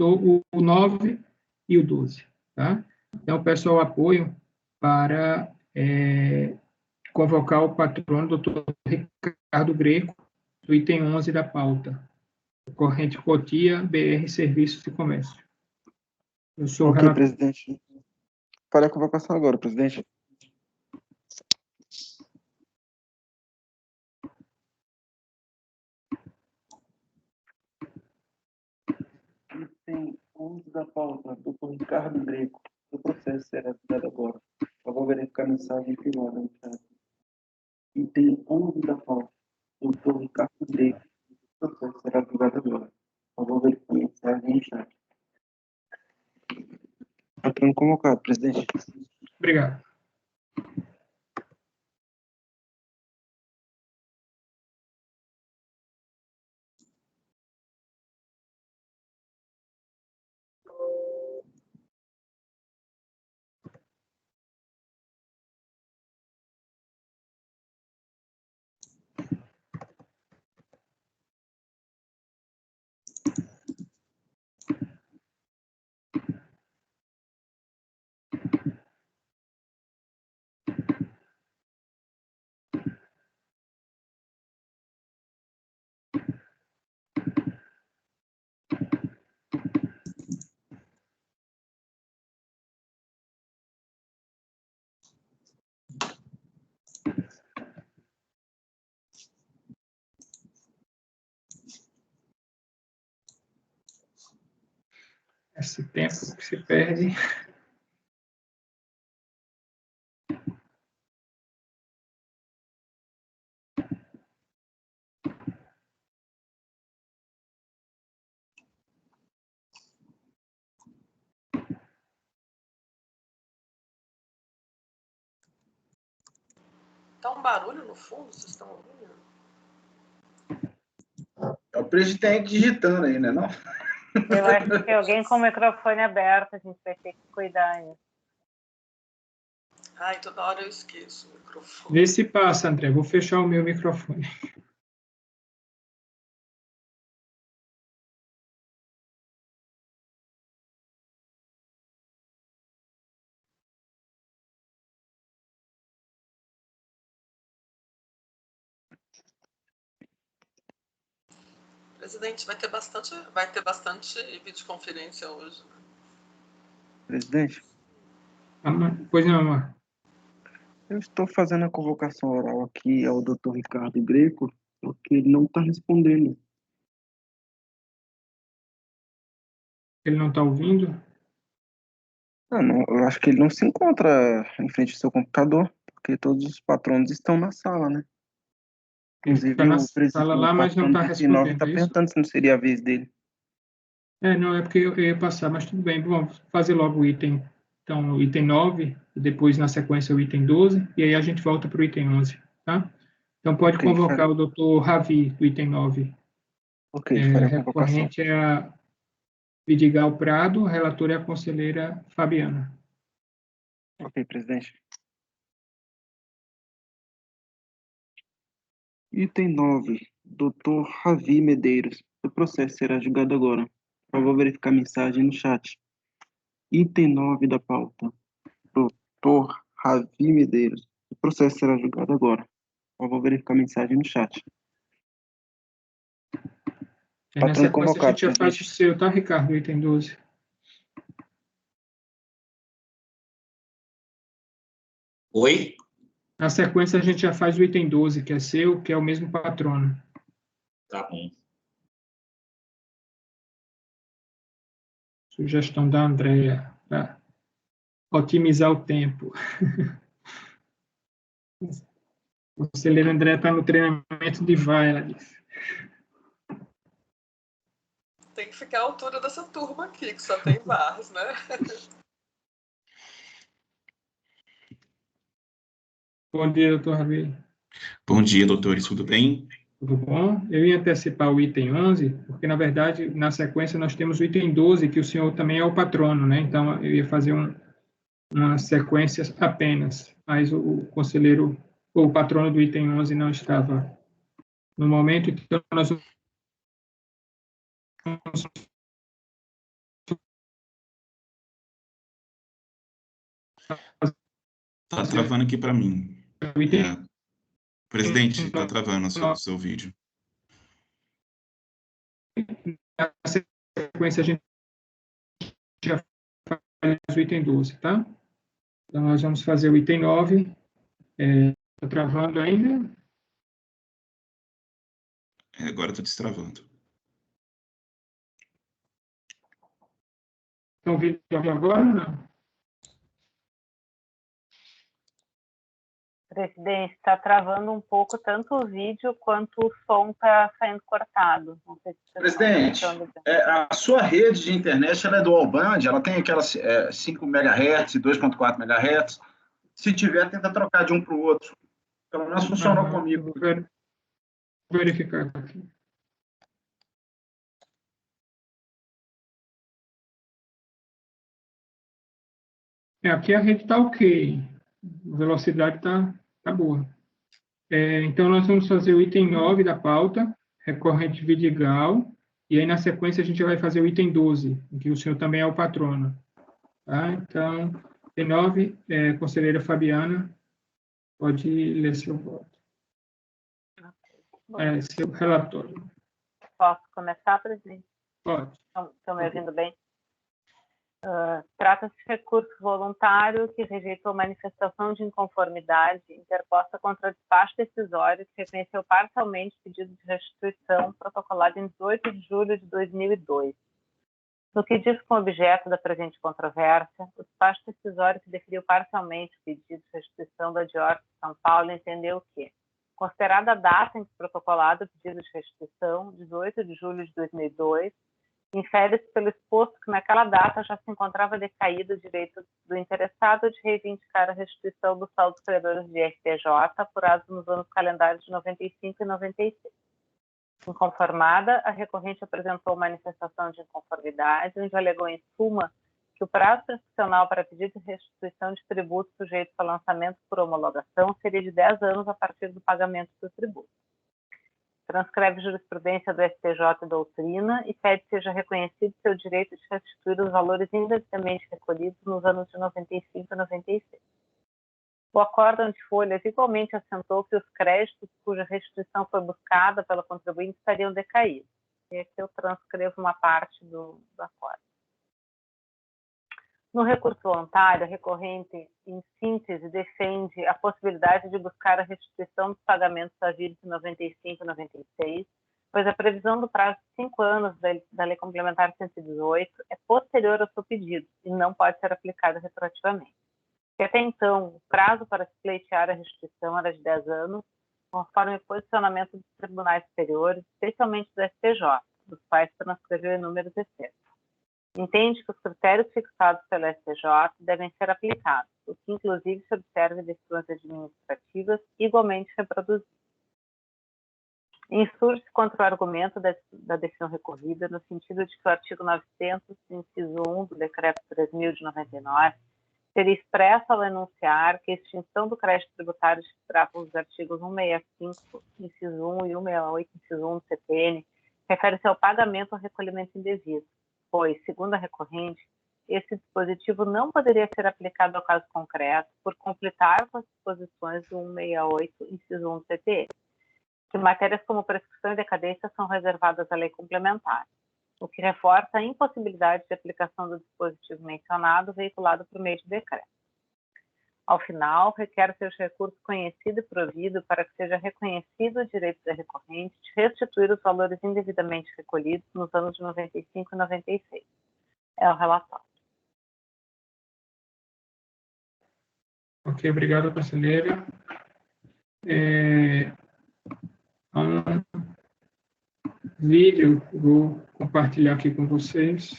Speaker 1: 9 e o 12. Tá? Então, peço ao apoio para convocar o patrono, doutor Ricardo Greco, do item 11 da pauta. Corrente Cotia, BR Serviços de Comércio. Eu sou
Speaker 8: Ok, presidente. Farei a convocação agora, presidente. Item 11 da pauta, doutor Ricardo Greco. O processo será dado agora. Eu vou verificar a mensagem privada no chat. Item 11 da pauta, doutor Ricardo Greco. O processo será julgado agora. Eu vou verificar a mensagem no chat. Patrono convocado, presidente.
Speaker 1: Obrigado. Esse tempo que se perde.
Speaker 4: Tá um barulho no fundo, vocês estão ouvindo?
Speaker 10: É o presidente digitando aí, né? Não?
Speaker 7: Eu acho que alguém com o microfone aberto, a gente vai ter que cuidar disso.
Speaker 4: Ai, toda hora eu esqueço o microfone.
Speaker 1: Vê se passa, André. Vou fechar o meu microfone.
Speaker 4: Presidente, vai ter bastante videoconferência hoje. Né?
Speaker 8: Presidente.
Speaker 1: Pois não, amor.
Speaker 8: Eu estou fazendo a convocação oral aqui ao doutor Ricardo Greco, porque ele não está respondendo.
Speaker 1: Ele não está ouvindo?
Speaker 8: Não, eu acho que ele não se encontra em frente ao seu computador, porque todos os patronos estão na sala, né? Inclusive,
Speaker 1: ele está na
Speaker 8: o presidente
Speaker 1: sala lá, mas não está respondendo.
Speaker 8: está perguntando se não seria a vez dele.
Speaker 1: Não, é porque eu ia passar, mas tudo bem. Vamos fazer logo o item. Então, o item 9, e depois, na sequência, o item 12, e aí a gente volta para o item 11, tá? Então, pode convocar o doutor Ravi, do item 9.
Speaker 8: Ok, farei a convocação.
Speaker 1: Recorrente é Vidigal Prado, relatora é a conselheira Fabiana.
Speaker 8: Ok, presidente. Item 9, Dr. Ravi Medeiros. O processo será julgado agora. Por favor, verificar a mensagem no chat. Item 9 da pauta. Dr. Ravi Medeiros. O processo será julgado agora. Por favor, verificar a mensagem no chat.
Speaker 1: E na
Speaker 8: Patrão
Speaker 1: sequência a
Speaker 8: convocado,
Speaker 1: gente já faz o
Speaker 8: presidente.
Speaker 1: seu, tá, Ricardo? Item 12.
Speaker 2: Oi?
Speaker 1: Na sequência a gente já faz o item 12, que é seu, que é o mesmo patrono.
Speaker 2: Tá bom.
Speaker 1: Sugestão da Andrea, para otimizar o tempo. O conselheiro André está no treinamento de VAR, ela disse.
Speaker 4: Tem que ficar à altura dessa turma aqui, que só tem VARs, né?
Speaker 1: Bom dia, doutor Ravi.
Speaker 11: Bom dia, doutores, tudo bem?
Speaker 1: Tudo bom? Eu ia antecipar o item 11, porque, na verdade, na sequência nós temos o item 12, que o senhor também é o patrono, né? Então, eu ia fazer uma sequência apenas, mas o conselheiro, ou o patrono do item 11 não estava no momento, então nós vamos
Speaker 11: Tá travando aqui para mim.
Speaker 1: o item
Speaker 11: Presidente, tá travando o seu vídeo.
Speaker 1: na sequência a gente já faz o item 12, tá? Então, nós vamos fazer o item 9. Está travando ainda?
Speaker 11: Agora tá destravando.
Speaker 1: Estão ouvindo agora ou não?
Speaker 7: Presidente, está travando um pouco tanto o vídeo quanto o som está saindo cortado. Não sei se vocês
Speaker 3: Presidente, a sua rede de internet ela é dual band, ela tem aquelas 5 MHz e 2.4 MHz. Se tiver, tenta trocar de um para o outro. Pelo menos funcionou comigo.
Speaker 1: Vou verificar aqui. Aqui a rede está ok. A velocidade está boa. Então, nós vamos fazer o item 9 da pauta, recorrente Vidigal, e aí, na sequência, a gente vai fazer o item 12, em que o senhor também é o patrono. Tá? Então, item 9, conselheira Fabiana, pode ler seu voto. Seu relatório.
Speaker 7: Posso começar, presidente?
Speaker 1: Pode.
Speaker 7: Estão me ouvindo bem? Trata-se de recurso voluntário que rejeitou manifestação de inconformidade interposta contra o despacho decisório que reconheceu parcialmente o pedido de restituição protocolado em 18 de julho de 2002. No que diz com o objeto da presente controvérsia, o despacho decisório que deferiu parcialmente o pedido de restituição da Dior de São Paulo entendeu que, considerada a data em que protocolado o pedido de restituição, 18 de julho de 2002, infere-se pelo exposto que naquela data já se encontrava decaído o direito do interessado de reivindicar a restituição dos saldos credores de RPJ apurados nos anos calendários de 95 e 96. Inconformada, a recorrente apresentou manifestação de inconformidade, onde alegou em suma que o prazo prescricional para pedido de restituição de tributos sujeitos a lançamento por homologação seria de 10 anos a partir do pagamento do tributo. Transcreve jurisprudência do STJ e doutrina e pede que seja reconhecido seu direito de restituir os valores indevidamente recolhidos nos anos de 95 e 96. O acórdão de folhas igualmente assentou que os créditos cuja restituição foi buscada pela contribuinte estariam decaídos. E aqui eu transcrevo uma parte do acórdão. No recurso voluntário, a recorrente, em síntese, defende a possibilidade de buscar a restituição dos pagamentos havidos em 95 e 96, pois a previsão do prazo de 5 anos da Lei Complementar 118 é posterior ao seu pedido e não pode ser aplicada retroativamente. E até então, o prazo para se pleitear a restituição era de 10 anos, conforme o posicionamento dos tribunais superiores, especialmente do STJ, dos quais transcreveu inúmeros excertos. Entende que os critérios fixados pelo STJ devem ser aplicados, o que inclusive se observa em decisões administrativas igualmente reproduzidas. Insurge contra o argumento da decisão recorrida, no sentido de que o artigo 900, inciso 1 do Decreto 3.000 de 99, seria expresso ao enunciar que a extinção do crédito tributário que tratam os artigos 165, inciso 1 e 168, inciso 1 do CPN, refere-se ao pagamento ou recolhimento indevido, pois, segundo a recorrente, esse dispositivo não poderia ser aplicado ao caso concreto por conflitar com as disposições do 168, inciso 1 do CPN, que matérias como prescrição e decadência são reservadas à lei complementar, o que reforça a impossibilidade de aplicação do dispositivo mencionado veiculado por meio de decreto. Ao final, requer seus recursos conhecido e provido para que seja reconhecido o direito da recorrente de restituir os valores indevidamente recolhidos nos anos de 95 e 96. É o relatório.
Speaker 1: Ok, obrigado, conselheira. Um vídeo, vou compartilhar aqui com vocês.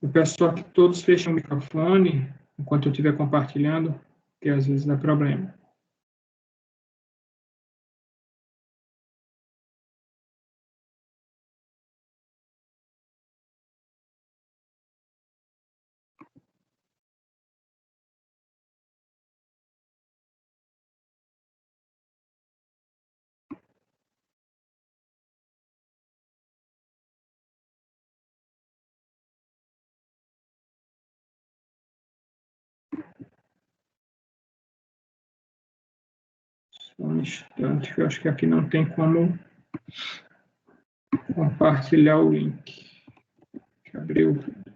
Speaker 1: Eu peço só que todos fechem o microfone enquanto eu estiver compartilhando, porque às vezes dá problema. Só um instante, que eu acho que aqui não tem como compartilhar o link. Deixa eu abrir o vídeo.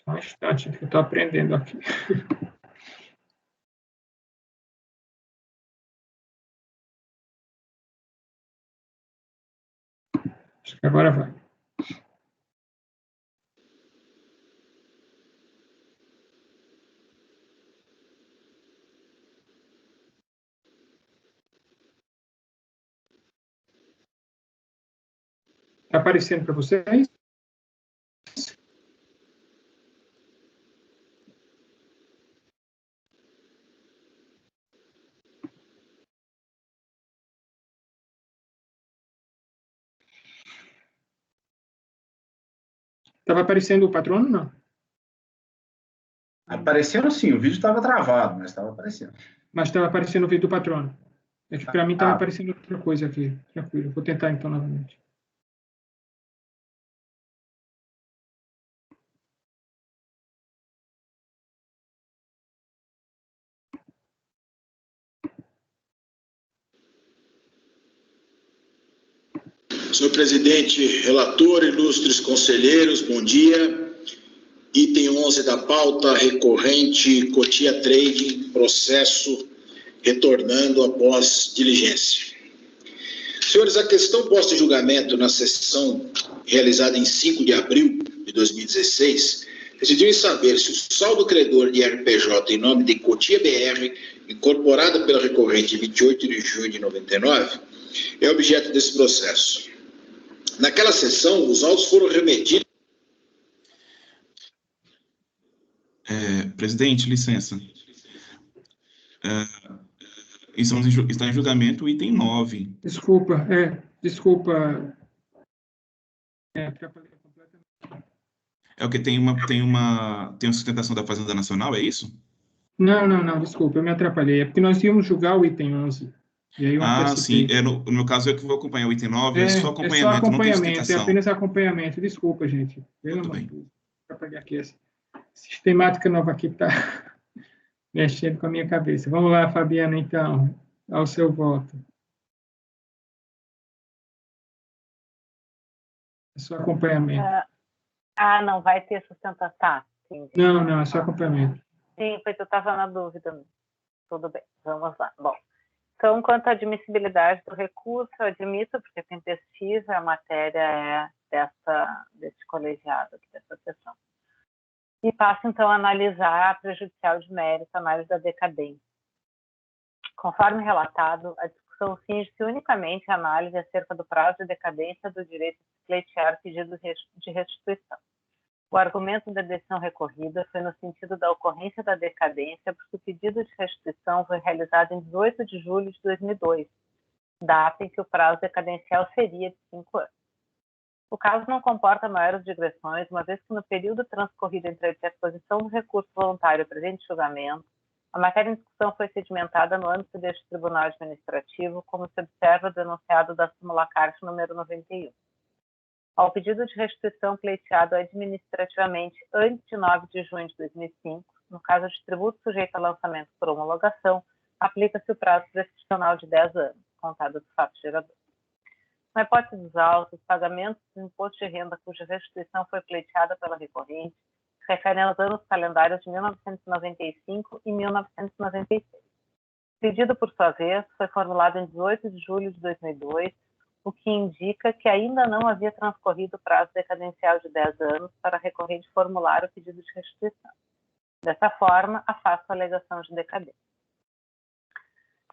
Speaker 1: Só um instante, que eu estou aprendendo aqui. Acho que agora vai. Está aparecendo para vocês? Estava aparecendo o patrono, não?
Speaker 3: Aparecendo sim, o vídeo estava travado, mas estava aparecendo.
Speaker 1: Mas estava aparecendo o vídeo do patrono. É que para mim estava aparecendo outra coisa aqui. Tranquilo, vou tentar então novamente.
Speaker 12: Senhor presidente, relator, ilustres conselheiros, bom dia. Item 11 da pauta, recorrente Cotia Trading, processo retornando após diligência. Senhores, a questão posta em julgamento na sessão realizada em 5 de abril de 2016 decidiu em saber se o saldo credor de RPJ em nome de Cotia BR, incorporada pela recorrente 28 de junho de 99, é objeto desse processo. Naquela sessão, os autos foram remetidos.
Speaker 11: Presidente, licença. Está em julgamento o item 9.
Speaker 1: Desculpa.
Speaker 11: É o que tem uma sustentação da Fazenda Nacional, é isso?
Speaker 1: Não, desculpa, eu me atrapalhei. É porque nós íamos julgar o item 11. E aí eu
Speaker 11: Sim.
Speaker 1: antecipei.
Speaker 11: No meu caso, eu que vou acompanhar o item 9, é só
Speaker 1: É só
Speaker 11: acompanhamento, não tem
Speaker 1: acompanhamento,
Speaker 11: sustentação.
Speaker 1: é apenas acompanhamento. Desculpa, gente. Pelo amor de Deus. Atrapalhei aqui. Essa sistemática nova aqui está mexendo com a minha cabeça. Vamos lá, Fabiana, então, ao seu voto. É só acompanhamento.
Speaker 7: Não vai ter sustentação. Tá, sim.
Speaker 1: Não, é só acompanhamento.
Speaker 7: Sim, pois eu estava na dúvida. Tudo bem, vamos lá. Bom, então, quanto à admissibilidade do recurso, eu admito, porque tem pesquisa, a matéria é desse colegiado, aqui, dessa sessão. E passo, então, a analisar a prejudicial de mérito, a análise da decadência. Conforme relatado, a discussão cinge-se unicamente à análise acerca do prazo de decadência do direito de pleitear pedidos de restituição. O argumento da decisão recorrida foi no sentido da ocorrência da decadência, porque o pedido de restituição foi realizado em 18 de julho de 2002, data em que o prazo decadencial seria de 5 anos. O caso não comporta maiores digressões, uma vez que no período transcorrido entre a interposição do recurso voluntário e o presente julgamento, a matéria em discussão foi sedimentada no âmbito deste Tribunal Administrativo, como se observa do enunciado da súmula CART número 91. Ao pedido de restituição pleiteado administrativamente antes de 9 de junho de 2005, no caso de tributo sujeito a lançamento por homologação, aplica-se o prazo prescricional de 10 anos, contado do fato gerador. Na hipótese dos autos, os pagamentos do imposto de renda cuja restituição foi pleiteada pela recorrente se referem aos anos calendários de 1995 e 1996. O pedido, por sua vez, foi formulado em 18 de julho de 2002, o que indica que ainda não havia transcorrido o prazo decadencial de 10 anos para a recorrente formular o pedido de restituição. Dessa forma, afasto a alegação de decadência.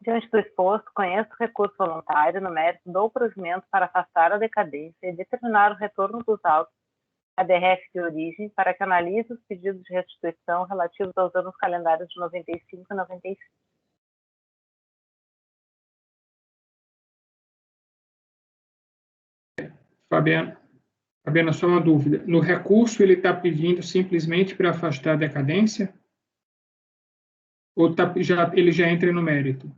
Speaker 7: Diante do exposto, conheço o recurso voluntário no mérito do provimento para afastar a decadência e determinar o retorno dos autos à DRF de origem para que analise os pedidos de restituição relativos aos anos calendários de 95 e 96.
Speaker 1: Fabiana, só uma dúvida. No recurso, ele está pedindo simplesmente para afastar a decadência? Ou ele já entra no mérito?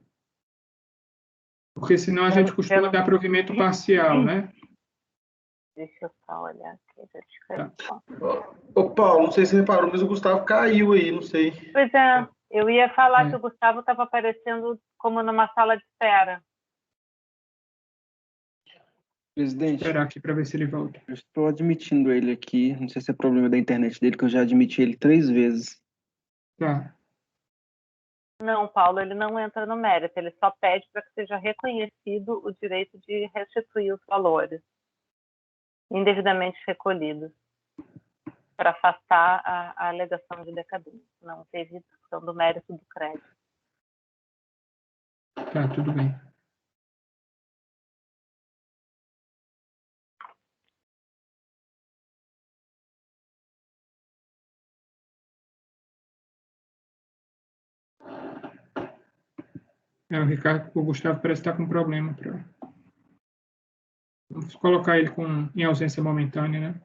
Speaker 1: Porque senão a gente costuma dar provimento parcial, né?
Speaker 7: Deixa eu só olhar aqui.
Speaker 10: Ô, Paulo, não sei se você reparou, mas o Gustavo caiu aí, não sei.
Speaker 7: Pois é, eu ia falar que o Gustavo estava aparecendo como numa sala de espera.
Speaker 8: Presidente,
Speaker 1: esperar aqui para ver se ele volta.
Speaker 8: Eu estou admitindo ele aqui, não sei se é problema da internet dele, que eu já admiti ele 3 vezes.
Speaker 1: Tá.
Speaker 7: Não, Paulo, ele não entra no mérito, ele só pede para que seja reconhecido o direito de restituir os valores indevidamente recolhidos, para afastar a alegação de decadência. Não teve discussão do mérito do crédito.
Speaker 1: Tá, tudo bem. O Gustavo parece estar com problema. Vamos colocar ele em ausência momentânea, né?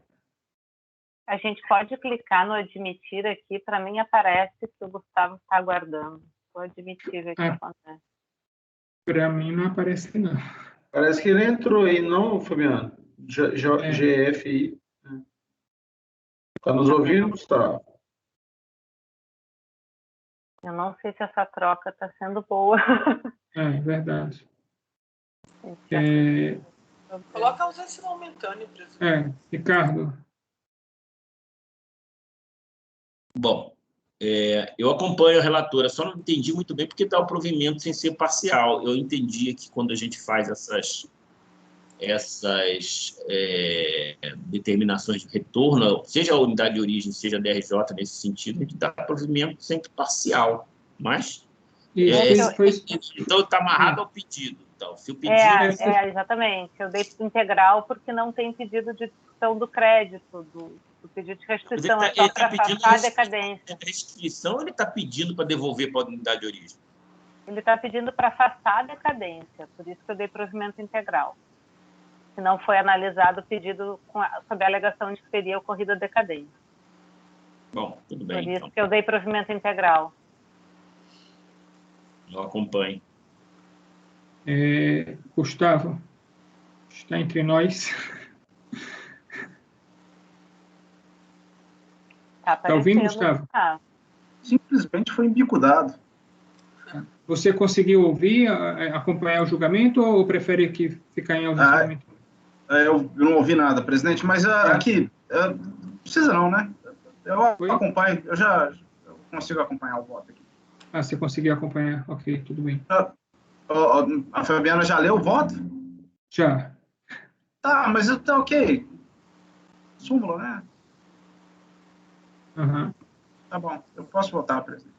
Speaker 7: A gente pode clicar no admitir aqui, para mim aparece que o Gustavo está aguardando. Vou admitir ver o que acontece.
Speaker 1: Para mim não aparece, não.
Speaker 10: Parece que ele entrou aí, não, Fabiano? GFI. Está nos ouvindo, Gustavo?
Speaker 7: Eu não sei se essa troca está sendo boa.
Speaker 1: É verdade.
Speaker 4: Coloca a ausência momentânea, presidente.
Speaker 1: Ricardo.
Speaker 2: Bom, eu acompanho a relatora, só não entendi muito bem porque dá o provimento sem ser parcial. Eu entendia que quando a gente faz essas determinações de retorno, seja a unidade de origem, seja a DRJ, nesse sentido, a gente dá provimento sempre parcial. Mas, então, está amarrado ao pedido. Então, se o pedido...
Speaker 7: Exatamente. Eu dei integral porque não tem pedido de discussão do crédito, do pedido de restituição, é só para afastar a decadência.
Speaker 2: Restituição ou ele está pedindo para devolver para a unidade de origem?
Speaker 7: Ele está pedindo para afastar a decadência, por isso que eu dei provimento integral. Se não foi analisado o pedido sob a alegação de que teria ocorrido a decadência.
Speaker 2: Bom, tudo bem.
Speaker 7: Por isso que eu dei provimento integral.
Speaker 2: Eu acompanho.
Speaker 1: Gustavo, está entre nós. Está ouvindo, Gustavo?
Speaker 3: Simplesmente foi embicudado.
Speaker 1: Você conseguiu ouvir, acompanhar o julgamento ou prefere que ficar em audiência?
Speaker 3: Eu não ouvi nada, presidente, mas aqui, precisa não, né? Eu acompanho, eu consigo acompanhar o voto aqui.
Speaker 1: Você conseguiu acompanhar? Ok, tudo bem.
Speaker 3: A Fabiana já leu o voto?
Speaker 1: Já.
Speaker 3: Tá, mas tá ok. Súmula, né?
Speaker 1: Uhum.
Speaker 3: Tá bom, eu posso votar, presidente.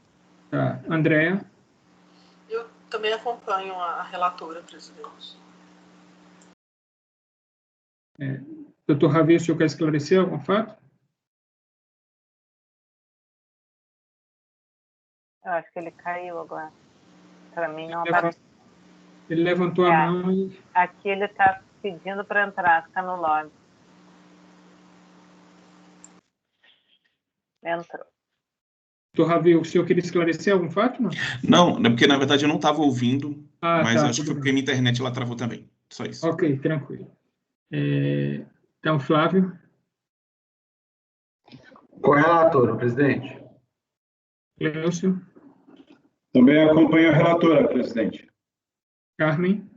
Speaker 1: Tá. Andréa?
Speaker 4: Eu também acompanho a relatora, presidente.
Speaker 1: Doutor Ravi, o senhor quer esclarecer algum fato?
Speaker 7: Eu acho que ele caiu agora. Para mim não aparece.
Speaker 1: Ele levantou a mão e...
Speaker 7: Aqui ele está pedindo para entrar, está no log. Entrou.
Speaker 1: Doutor Ravi, o senhor queria esclarecer algum fato?
Speaker 11: Não, porque na verdade eu não estava ouvindo, mas
Speaker 1: tá,
Speaker 11: acho que foi porque minha internet ela travou também. Só isso.
Speaker 1: Ok, tranquilo. Então, Flávio?
Speaker 10: Com a relatora, presidente.
Speaker 1: Cleucio?
Speaker 5: Também acompanho a relatora, presidente.
Speaker 1: Carmen?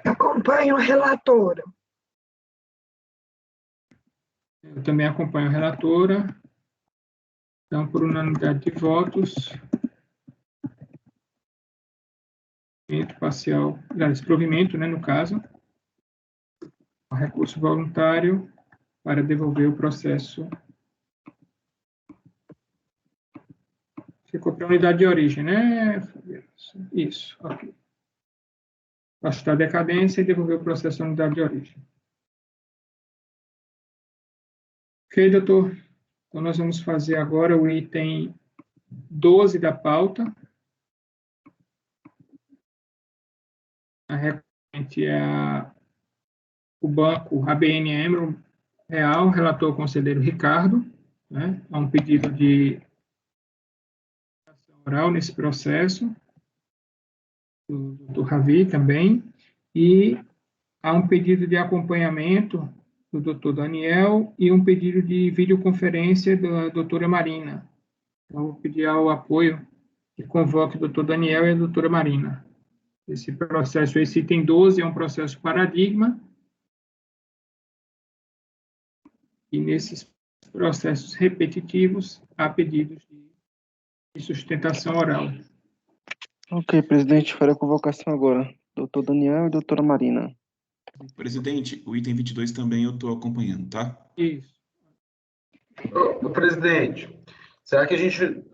Speaker 6: Acompanho a relatora.
Speaker 1: Eu também acompanho a relatora. Então, por unanimidade de votos, parcial, desprovimento, né, no caso, o recurso voluntário para devolver o processo. Ficou para a unidade de origem, né? Isso, ok. Afastar a decadência e devolver o processo à unidade de origem. Ok, doutor? Então, nós vamos fazer agora o item 12 da pauta. A recorrente é o banco ABN AMRO Real, relator conselheiro Ricardo, né? Há um pedido de oral nesse processo, do Ravi também, e há um pedido de acompanhamento do doutor Daniel e um pedido de videoconferência da doutora Marina. Então, vou pedir ao apoio que convoque o doutor Daniel e a doutora Marina. Esse processo, esse item 12, é um processo paradigma, e nesses processos repetitivos há pedidos de sustentação oral.
Speaker 8: Ok, presidente, farei a convocação agora. Doutor Daniel e doutora Marina.
Speaker 11: Presidente, o item 22 também eu estou acompanhando, tá?
Speaker 1: Isso.
Speaker 10: Presidente, será que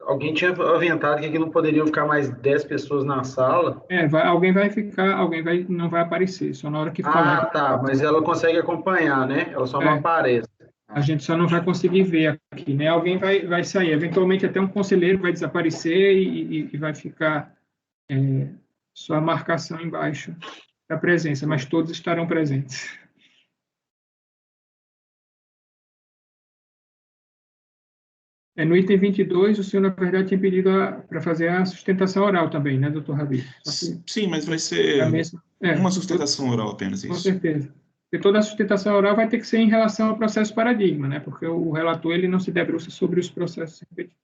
Speaker 10: alguém tinha aventado que aqui não poderiam ficar mais 10 pessoas na sala?
Speaker 1: Alguém vai ficar, não vai aparecer, só na hora que falar.
Speaker 10: Tá, mas ela consegue acompanhar, né? Ela só não aparece.
Speaker 1: A gente só não vai conseguir ver aqui, né? Alguém vai sair, eventualmente até um conselheiro vai desaparecer e vai ficar só a marcação embaixo da presença, mas todos estarão presentes. No item 22, o senhor, na verdade, tinha pedido para fazer a sustentação oral também, né, doutor Rabi?
Speaker 11: Sim, mas vai ser uma sustentação oral apenas, isso.
Speaker 1: Com certeza. Porque toda a sustentação oral vai ter que ser em relação ao processo paradigma, né? Porque o relator ele não se debruça sobre os processos repetitivos.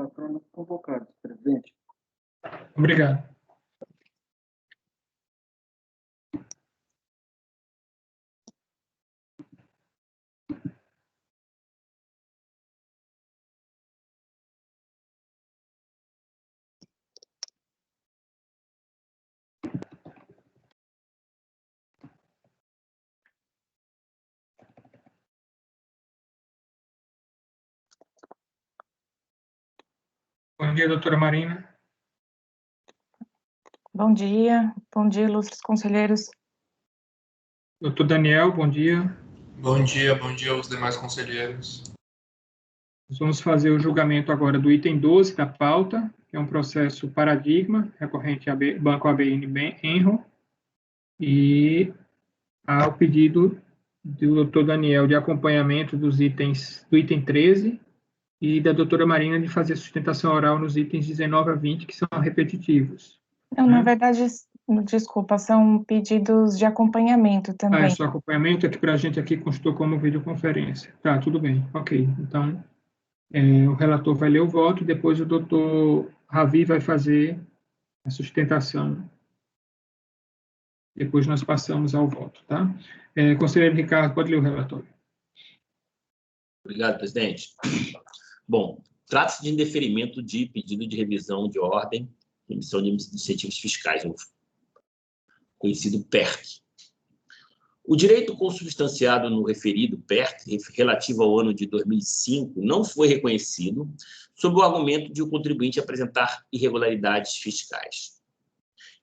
Speaker 8: patronos convocados. Presidente.
Speaker 1: Obrigado. Bom dia, doutora Marina.
Speaker 13: Bom dia, ilustres conselheiros.
Speaker 1: Doutor Daniel, bom dia.
Speaker 14: Bom dia aos demais conselheiros.
Speaker 1: Nós vamos fazer o julgamento agora do item 12 da pauta, que é um processo paradigma, recorrente ao Banco ABN Enro, e ao pedido do doutor Daniel de acompanhamento dos itens, do item 13, e da doutora Marina de fazer sustentação oral nos itens 19 a 20, que são repetitivos.
Speaker 13: Não, na verdade, desculpa, são pedidos de acompanhamento também.
Speaker 1: É só acompanhamento, é que para a gente aqui constou como videoconferência. Tá, tudo bem, ok. Então, o relator vai ler o voto, depois o doutor Ravi vai fazer a sustentação. Depois nós passamos ao voto, tá? Conselheiro Ricardo, pode ler o relatório.
Speaker 2: Obrigado, presidente. Bom, trata-se de indeferimento de pedido de revisão de ordem de emissão de incentivos fiscais, conhecido PERC. O direito consubstanciado no referido PERC, relativo ao ano de 2005, não foi reconhecido sob o argumento de o contribuinte apresentar irregularidades fiscais.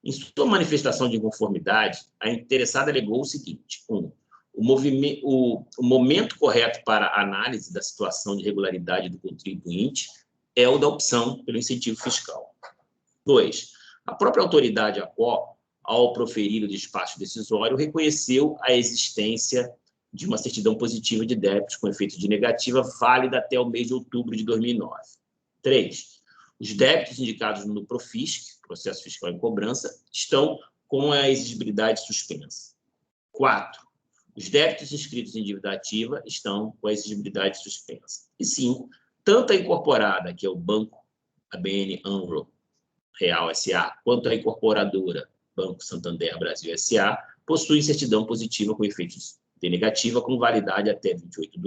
Speaker 2: Em sua manifestação de inconformidade, a interessada alegou o seguinte: 1. O momento correto para a análise da situação de irregularidade do contribuinte é o da opção pelo incentivo fiscal. 2. A própria autoridade ACO, ao proferir o despacho decisório, reconheceu a existência de uma certidão positiva de débitos com efeito de negativa válida até o mês de outubro de 2009. 3. Os débitos indicados no PROFISC, processo fiscal em cobrança, estão com a exigibilidade suspensa. 4. Os débitos inscritos em dívida ativa estão com a exigibilidade suspensa. E 5. Tanto a incorporada, que é o Banco ABN Enro Real S.A., quanto a incorporadora Banco Santander Brasil S.A., possuem certidão positiva com efeitos de negativa, com validade até 28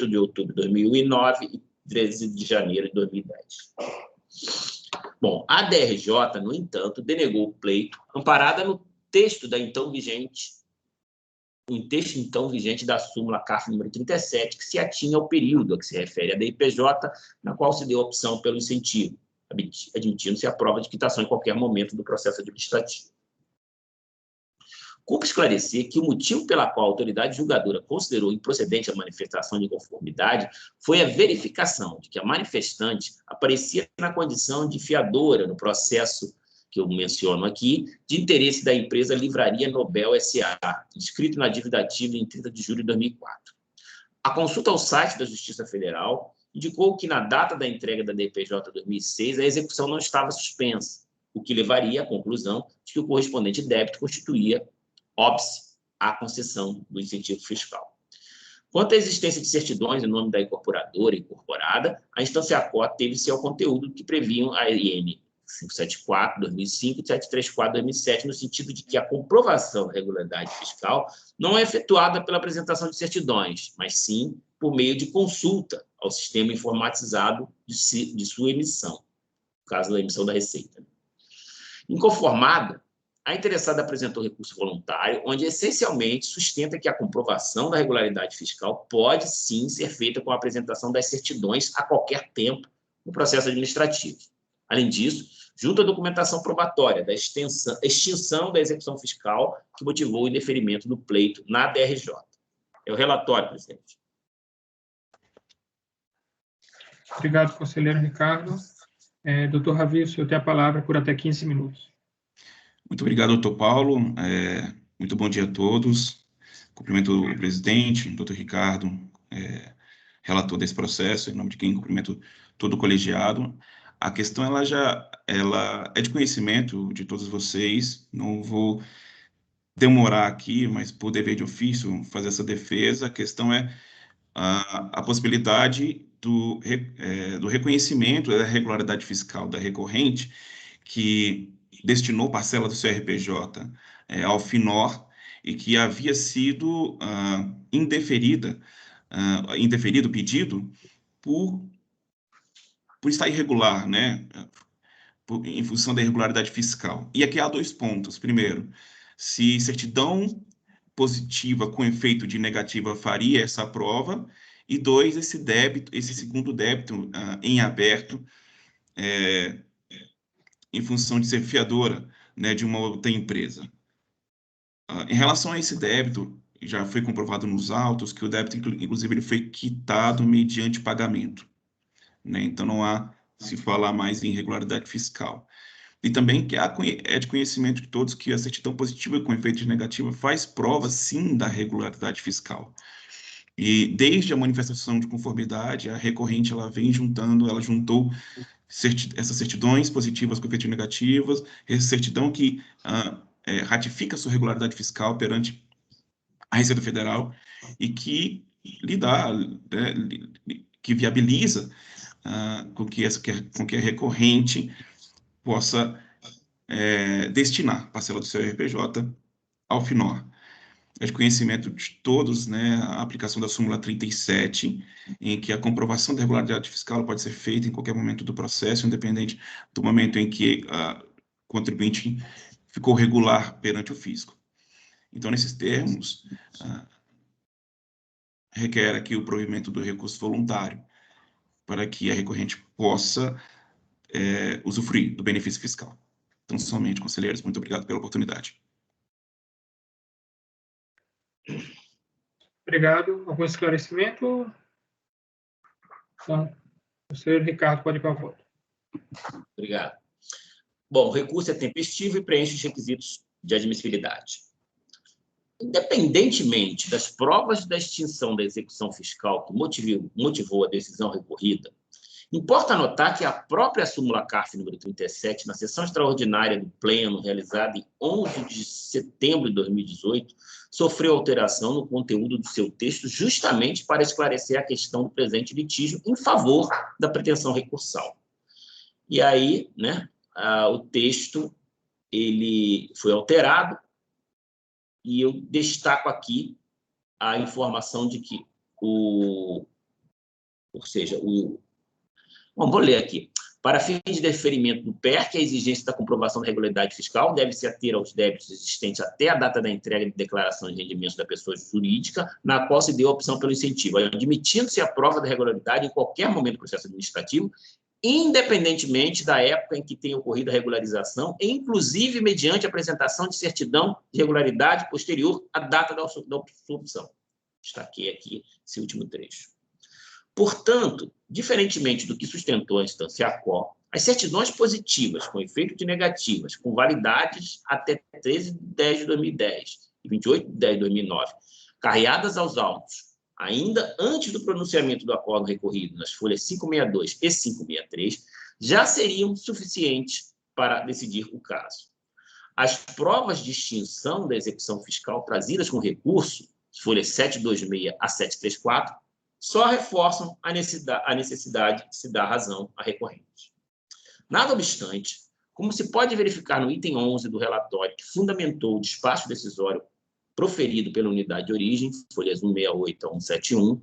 Speaker 2: de outubro de 2009 e 13 de janeiro de 2010. Bom, a DRJ, no entanto, denegou o pleito, amparada no texto então vigente da súmula CAF número 37, que se atinha ao período a que se refere a DIPJ, na qual se deu a opção pelo incentivo, admitindo-se a prova de quitação em qualquer momento do processo administrativo. Cumpre esclarecer que o motivo pela qual a autoridade julgadora considerou improcedente a manifestação de inconformidade foi a verificação de que a manifestante aparecia na condição de fiadora no processo que eu menciono aqui, de interesse da empresa Livraria Nobel S.A., inscrito na dívida ativa em 30 de julho de 2004. A consulta ao site da Justiça Federal indicou que, na data da entrega da DPJ 2006, a execução não estava suspensa, o que levaria à conclusão de que o correspondente débito constituía óbice à concessão do incentivo fiscal. Quanto à existência de certidões em nome da incorporadora e incorporada, a instância ACO teve-se ao conteúdo que previam a IN 574/2005 e 734/2007, no sentido de que a comprovação da regularidade fiscal não é efetuada pela apresentação de certidões, mas sim por meio de consulta ao sistema informatizado de sua emissão, no caso da emissão da receita. Inconformada, a interessada apresentou recurso voluntário, onde essencialmente sustenta que a comprovação da regularidade fiscal pode sim ser feita com a apresentação das certidões a qualquer tempo no processo administrativo. Além disso, junto à documentação probatória da extinção da execução fiscal que motivou o indeferimento do pleito na DRJ. É o relatório, presidente.
Speaker 1: Obrigado, conselheiro Ricardo. Doutor Ravi, o senhor tem a palavra por até 15 minutos.
Speaker 11: Muito obrigado, doutor Paulo. Muito bom dia a todos. Cumprimento o presidente, doutor Ricardo, relator desse processo, em nome de quem cumprimento todo o colegiado. A questão ela é de conhecimento de todos vocês. Não vou demorar aqui, mas por dever de ofício fazer essa defesa. A questão é a possibilidade do reconhecimento da regularidade fiscal da recorrente, que destinou parcela do seu RPJ ao FINOR e que havia sido indeferido o pedido por estar irregular, né? Em função da irregularidade fiscal. E aqui há 2 pontos. Primeiro, se certidão positiva com efeito de negativa faria essa prova, e 2, esse segundo débito em aberto, em função de ser fiadora, né, de uma outra empresa. Em relação a esse débito, já foi comprovado nos autos que o débito, inclusive, ele foi quitado mediante pagamento, né? Então, não há se falar mais em irregularidade fiscal. E também que é de conhecimento de todos que a certidão positiva com efeito de negativa faz prova, sim, da regularidade fiscal. E desde a manifestação de conformidade, a recorrente ela juntou essas certidões positivas com efeito negativas, essa certidão que ratifica a sua regularidade fiscal perante a Receita Federal e que que viabiliza com que a recorrente possa destinar parcela do seu RPJ ao FINOR. É de conhecimento de todos, né, a aplicação da súmula 37, em que a comprovação da regularidade fiscal pode ser feita em qualquer momento do processo, independente do momento em que o contribuinte ficou regular perante o fisco. Então, nesses termos, requer aqui o provimento do recurso voluntário, para que a recorrente possa usufruir do benefício fiscal. Então, somente, conselheiros, muito obrigado pela oportunidade.
Speaker 1: Obrigado. Algum esclarecimento? Então, o conselheiro Ricardo pode ir para a voto.
Speaker 2: Obrigado. Bom, o recurso é tempestivo e preenche os requisitos de admissibilidade. Independentemente das provas da extinção da execução fiscal que motivou a decisão recorrida, importa notar que a própria súmula CARF número 37, na sessão extraordinária do Pleno, realizada em 11 de setembro de 2018, sofreu alteração no conteúdo do seu texto justamente para esclarecer a questão do presente litígio em favor da pretensão recursal. E aí, né, o texto ele foi alterado e eu destaco aqui a informação de que Bom, vou ler aqui. Para fins de deferimento do PERC, a exigência da comprovação da regularidade fiscal deve-se ater aos débitos existentes até a data da entrega de declaração de rendimentos da pessoa jurídica, na qual se deu a opção pelo incentivo, admitindo-se a prova da regularidade em qualquer momento do processo administrativo, independentemente da época em que tenha ocorrido a regularização, e inclusive mediante a apresentação de certidão de regularidade posterior à data da sua opção. Destaquei aqui esse último trecho. Portanto, diferentemente do que sustentou a instância ACO, as certidões positivas com efeito de negativas, com validades até 13 de 10 de 2010 e 28 de 10 de 2009, carreadas aos autos, ainda antes do pronunciamento do acordo recorrido nas folhas 562 e 563, já seriam suficientes para decidir o caso. As provas de extinção da execução fiscal trazidas com recurso, folhas 726 a 734, só reforçam a necessidade de se dar razão à recorrente. Nada obstante, como se pode verificar no item 11 do relatório que fundamentou o despacho decisório proferido pela unidade de origem, folhas 168 a 171,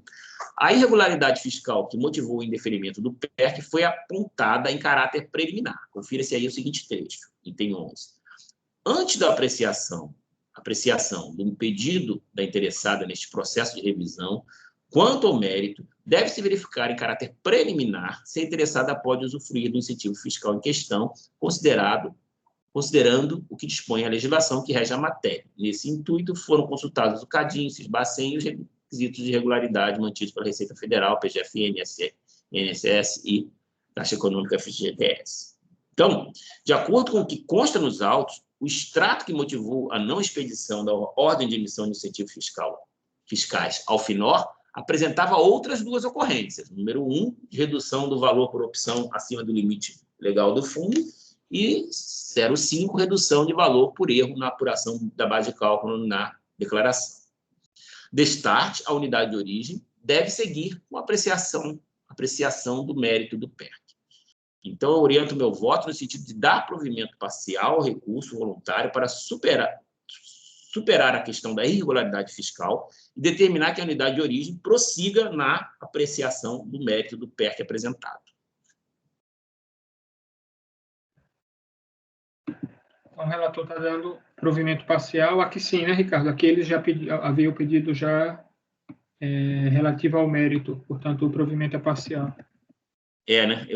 Speaker 2: a irregularidade fiscal que motivou o indeferimento do PERC foi apontada em caráter preliminar. Confira-se aí o seguinte trecho, item 11. Antes da apreciação do pedido da interessada neste processo de revisão, quanto ao mérito, deve-se verificar em caráter preliminar se a interessada pode usufruir do incentivo fiscal em questão, considerando o que dispõe a legislação que rege a matéria. Nesse intuito, foram consultados o CADIM, o CISBACEN e os requisitos de regularidade mantidos pela Receita Federal, PGFN, INSS e Caixa Econômica FGTS. Então, de acordo com o que consta nos autos, o extrato que motivou a não expedição da ordem de emissão de incentivo fiscais ao FINOR apresentava outras 2 ocorrências. Número 1, de redução do valor por opção acima do limite legal do fundo, e 0,5, redução de valor por erro na apuração da base de cálculo na declaração. Destarte, a unidade de origem deve seguir com a apreciação do mérito do PERC. Então, eu oriento meu voto no sentido de dar provimento parcial ao recurso voluntário para superar a questão da irregularidade fiscal e determinar que a unidade de origem prossiga na apreciação do mérito do PERC apresentado.
Speaker 1: Então, o relator está dando provimento parcial. Aqui sim, né, Ricardo? Aqui ele já havia o pedido já relativo ao mérito, portanto, o provimento é parcial.
Speaker 2: Né?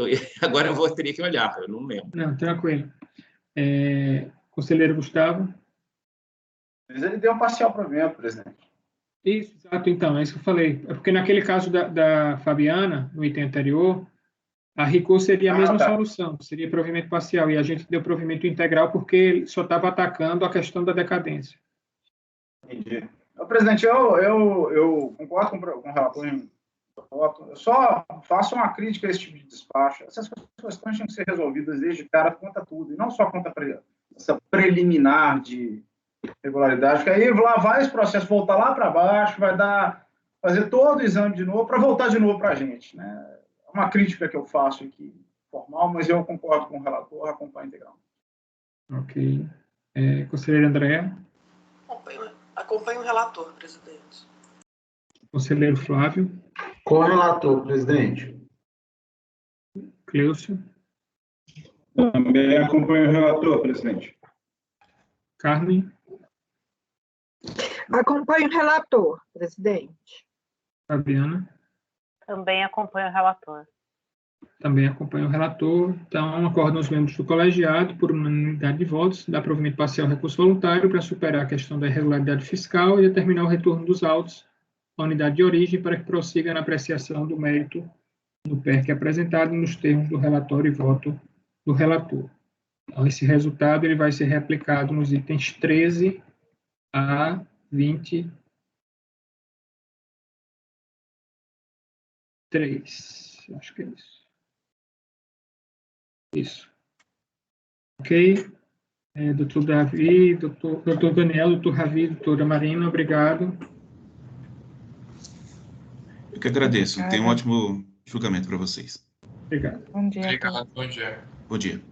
Speaker 2: Agora eu teria que olhar, eu não lembro.
Speaker 1: Não, tranquilo. Conselheiro Gustavo?
Speaker 3: Mas ele deu um parcial provimento, presidente.
Speaker 1: Isso, exato. Então, é isso que eu falei. É porque naquele caso da Fabiana, no item anterior, a rigor seria a mesma solução, seria provimento parcial, e a gente deu provimento integral porque ele só estava atacando a questão da decadência.
Speaker 3: Entendi. Presidente, eu concordo com o relator em voto. Eu só faço uma crítica a esse tipo de despacho. Essas questões tinham que ser resolvidas desde cara contra tudo, e não só contra essa preliminar de regularidade, porque aí lá vai esse processo voltar lá para baixo, fazer todo o exame de novo para voltar de novo para a gente, né? É uma crítica que eu faço aqui, formal, mas eu concordo com o relator, acompanho integral.
Speaker 1: Ok. Conselheiro André?
Speaker 4: Acompanho o relator, presidente.
Speaker 1: Conselheiro Flávio?
Speaker 10: Com o relator, presidente.
Speaker 1: Cleucio?
Speaker 5: Também acompanho o relator, presidente.
Speaker 1: Carmen?
Speaker 6: Acompanho o relator, presidente.
Speaker 1: Fabiana?
Speaker 7: Também acompanho o relator.
Speaker 1: Também acompanho o relator. Então, acordam os membros do colegiado, por unanimidade de votos, dar provimento parcial ao recurso voluntário para superar a questão da irregularidade fiscal e determinar o retorno dos autos à unidade de origem para que prossiga na apreciação do mérito do PERC apresentado nos termos do relatório e voto do relator. Então, esse resultado ele vai ser replicado nos itens 13 a 23. Acho que é isso. Isso. Ok? Doutor Davi, doutor Daniel, doutor Ravi, doutora Marina, obrigado.
Speaker 11: Eu que agradeço. Tenha um ótimo julgamento para vocês.
Speaker 1: Obrigado.
Speaker 13: Bom dia.
Speaker 14: Obrigado, bom dia.
Speaker 11: Bom dia.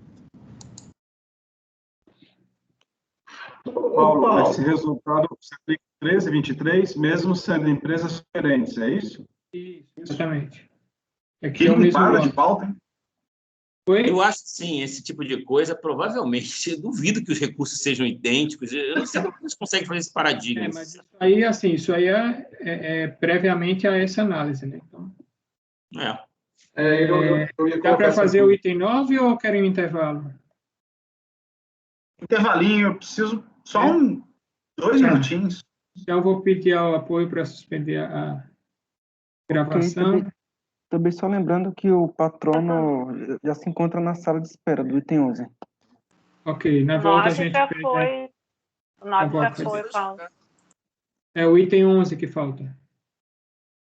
Speaker 5: Paulo, esse resultado se aplica 13 e 23, mesmo sendo empresas diferentes, é isso?
Speaker 1: Isso, exatamente.
Speaker 3: Que limpada de pauta, hein?
Speaker 2: Eu acho que sim, esse tipo de coisa, provavelmente, eu duvido que os recursos sejam idênticos. Eu não sei como eles conseguem fazer esse paradigma.
Speaker 1: Mas isso aí é previamente a essa análise, né? Então, dá para fazer o item 9 ou querem um intervalo?
Speaker 3: Intervalinho, eu preciso só 2 minutinhos.
Speaker 1: Então, eu vou pedir ao apoio para suspender a gravação.
Speaker 8: Okay, também só lembrando que o patrono já se encontra na sala de espera do item 11.
Speaker 1: Ok, na volta a gente...
Speaker 7: O 9 já foi, Paulo.
Speaker 1: É o item 11 que falta.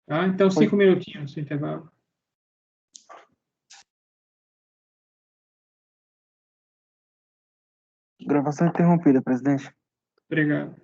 Speaker 1: Tá? Então, 5 minutinhos de intervalo.
Speaker 8: Gravação interrompida, presidente.
Speaker 1: Obrigado.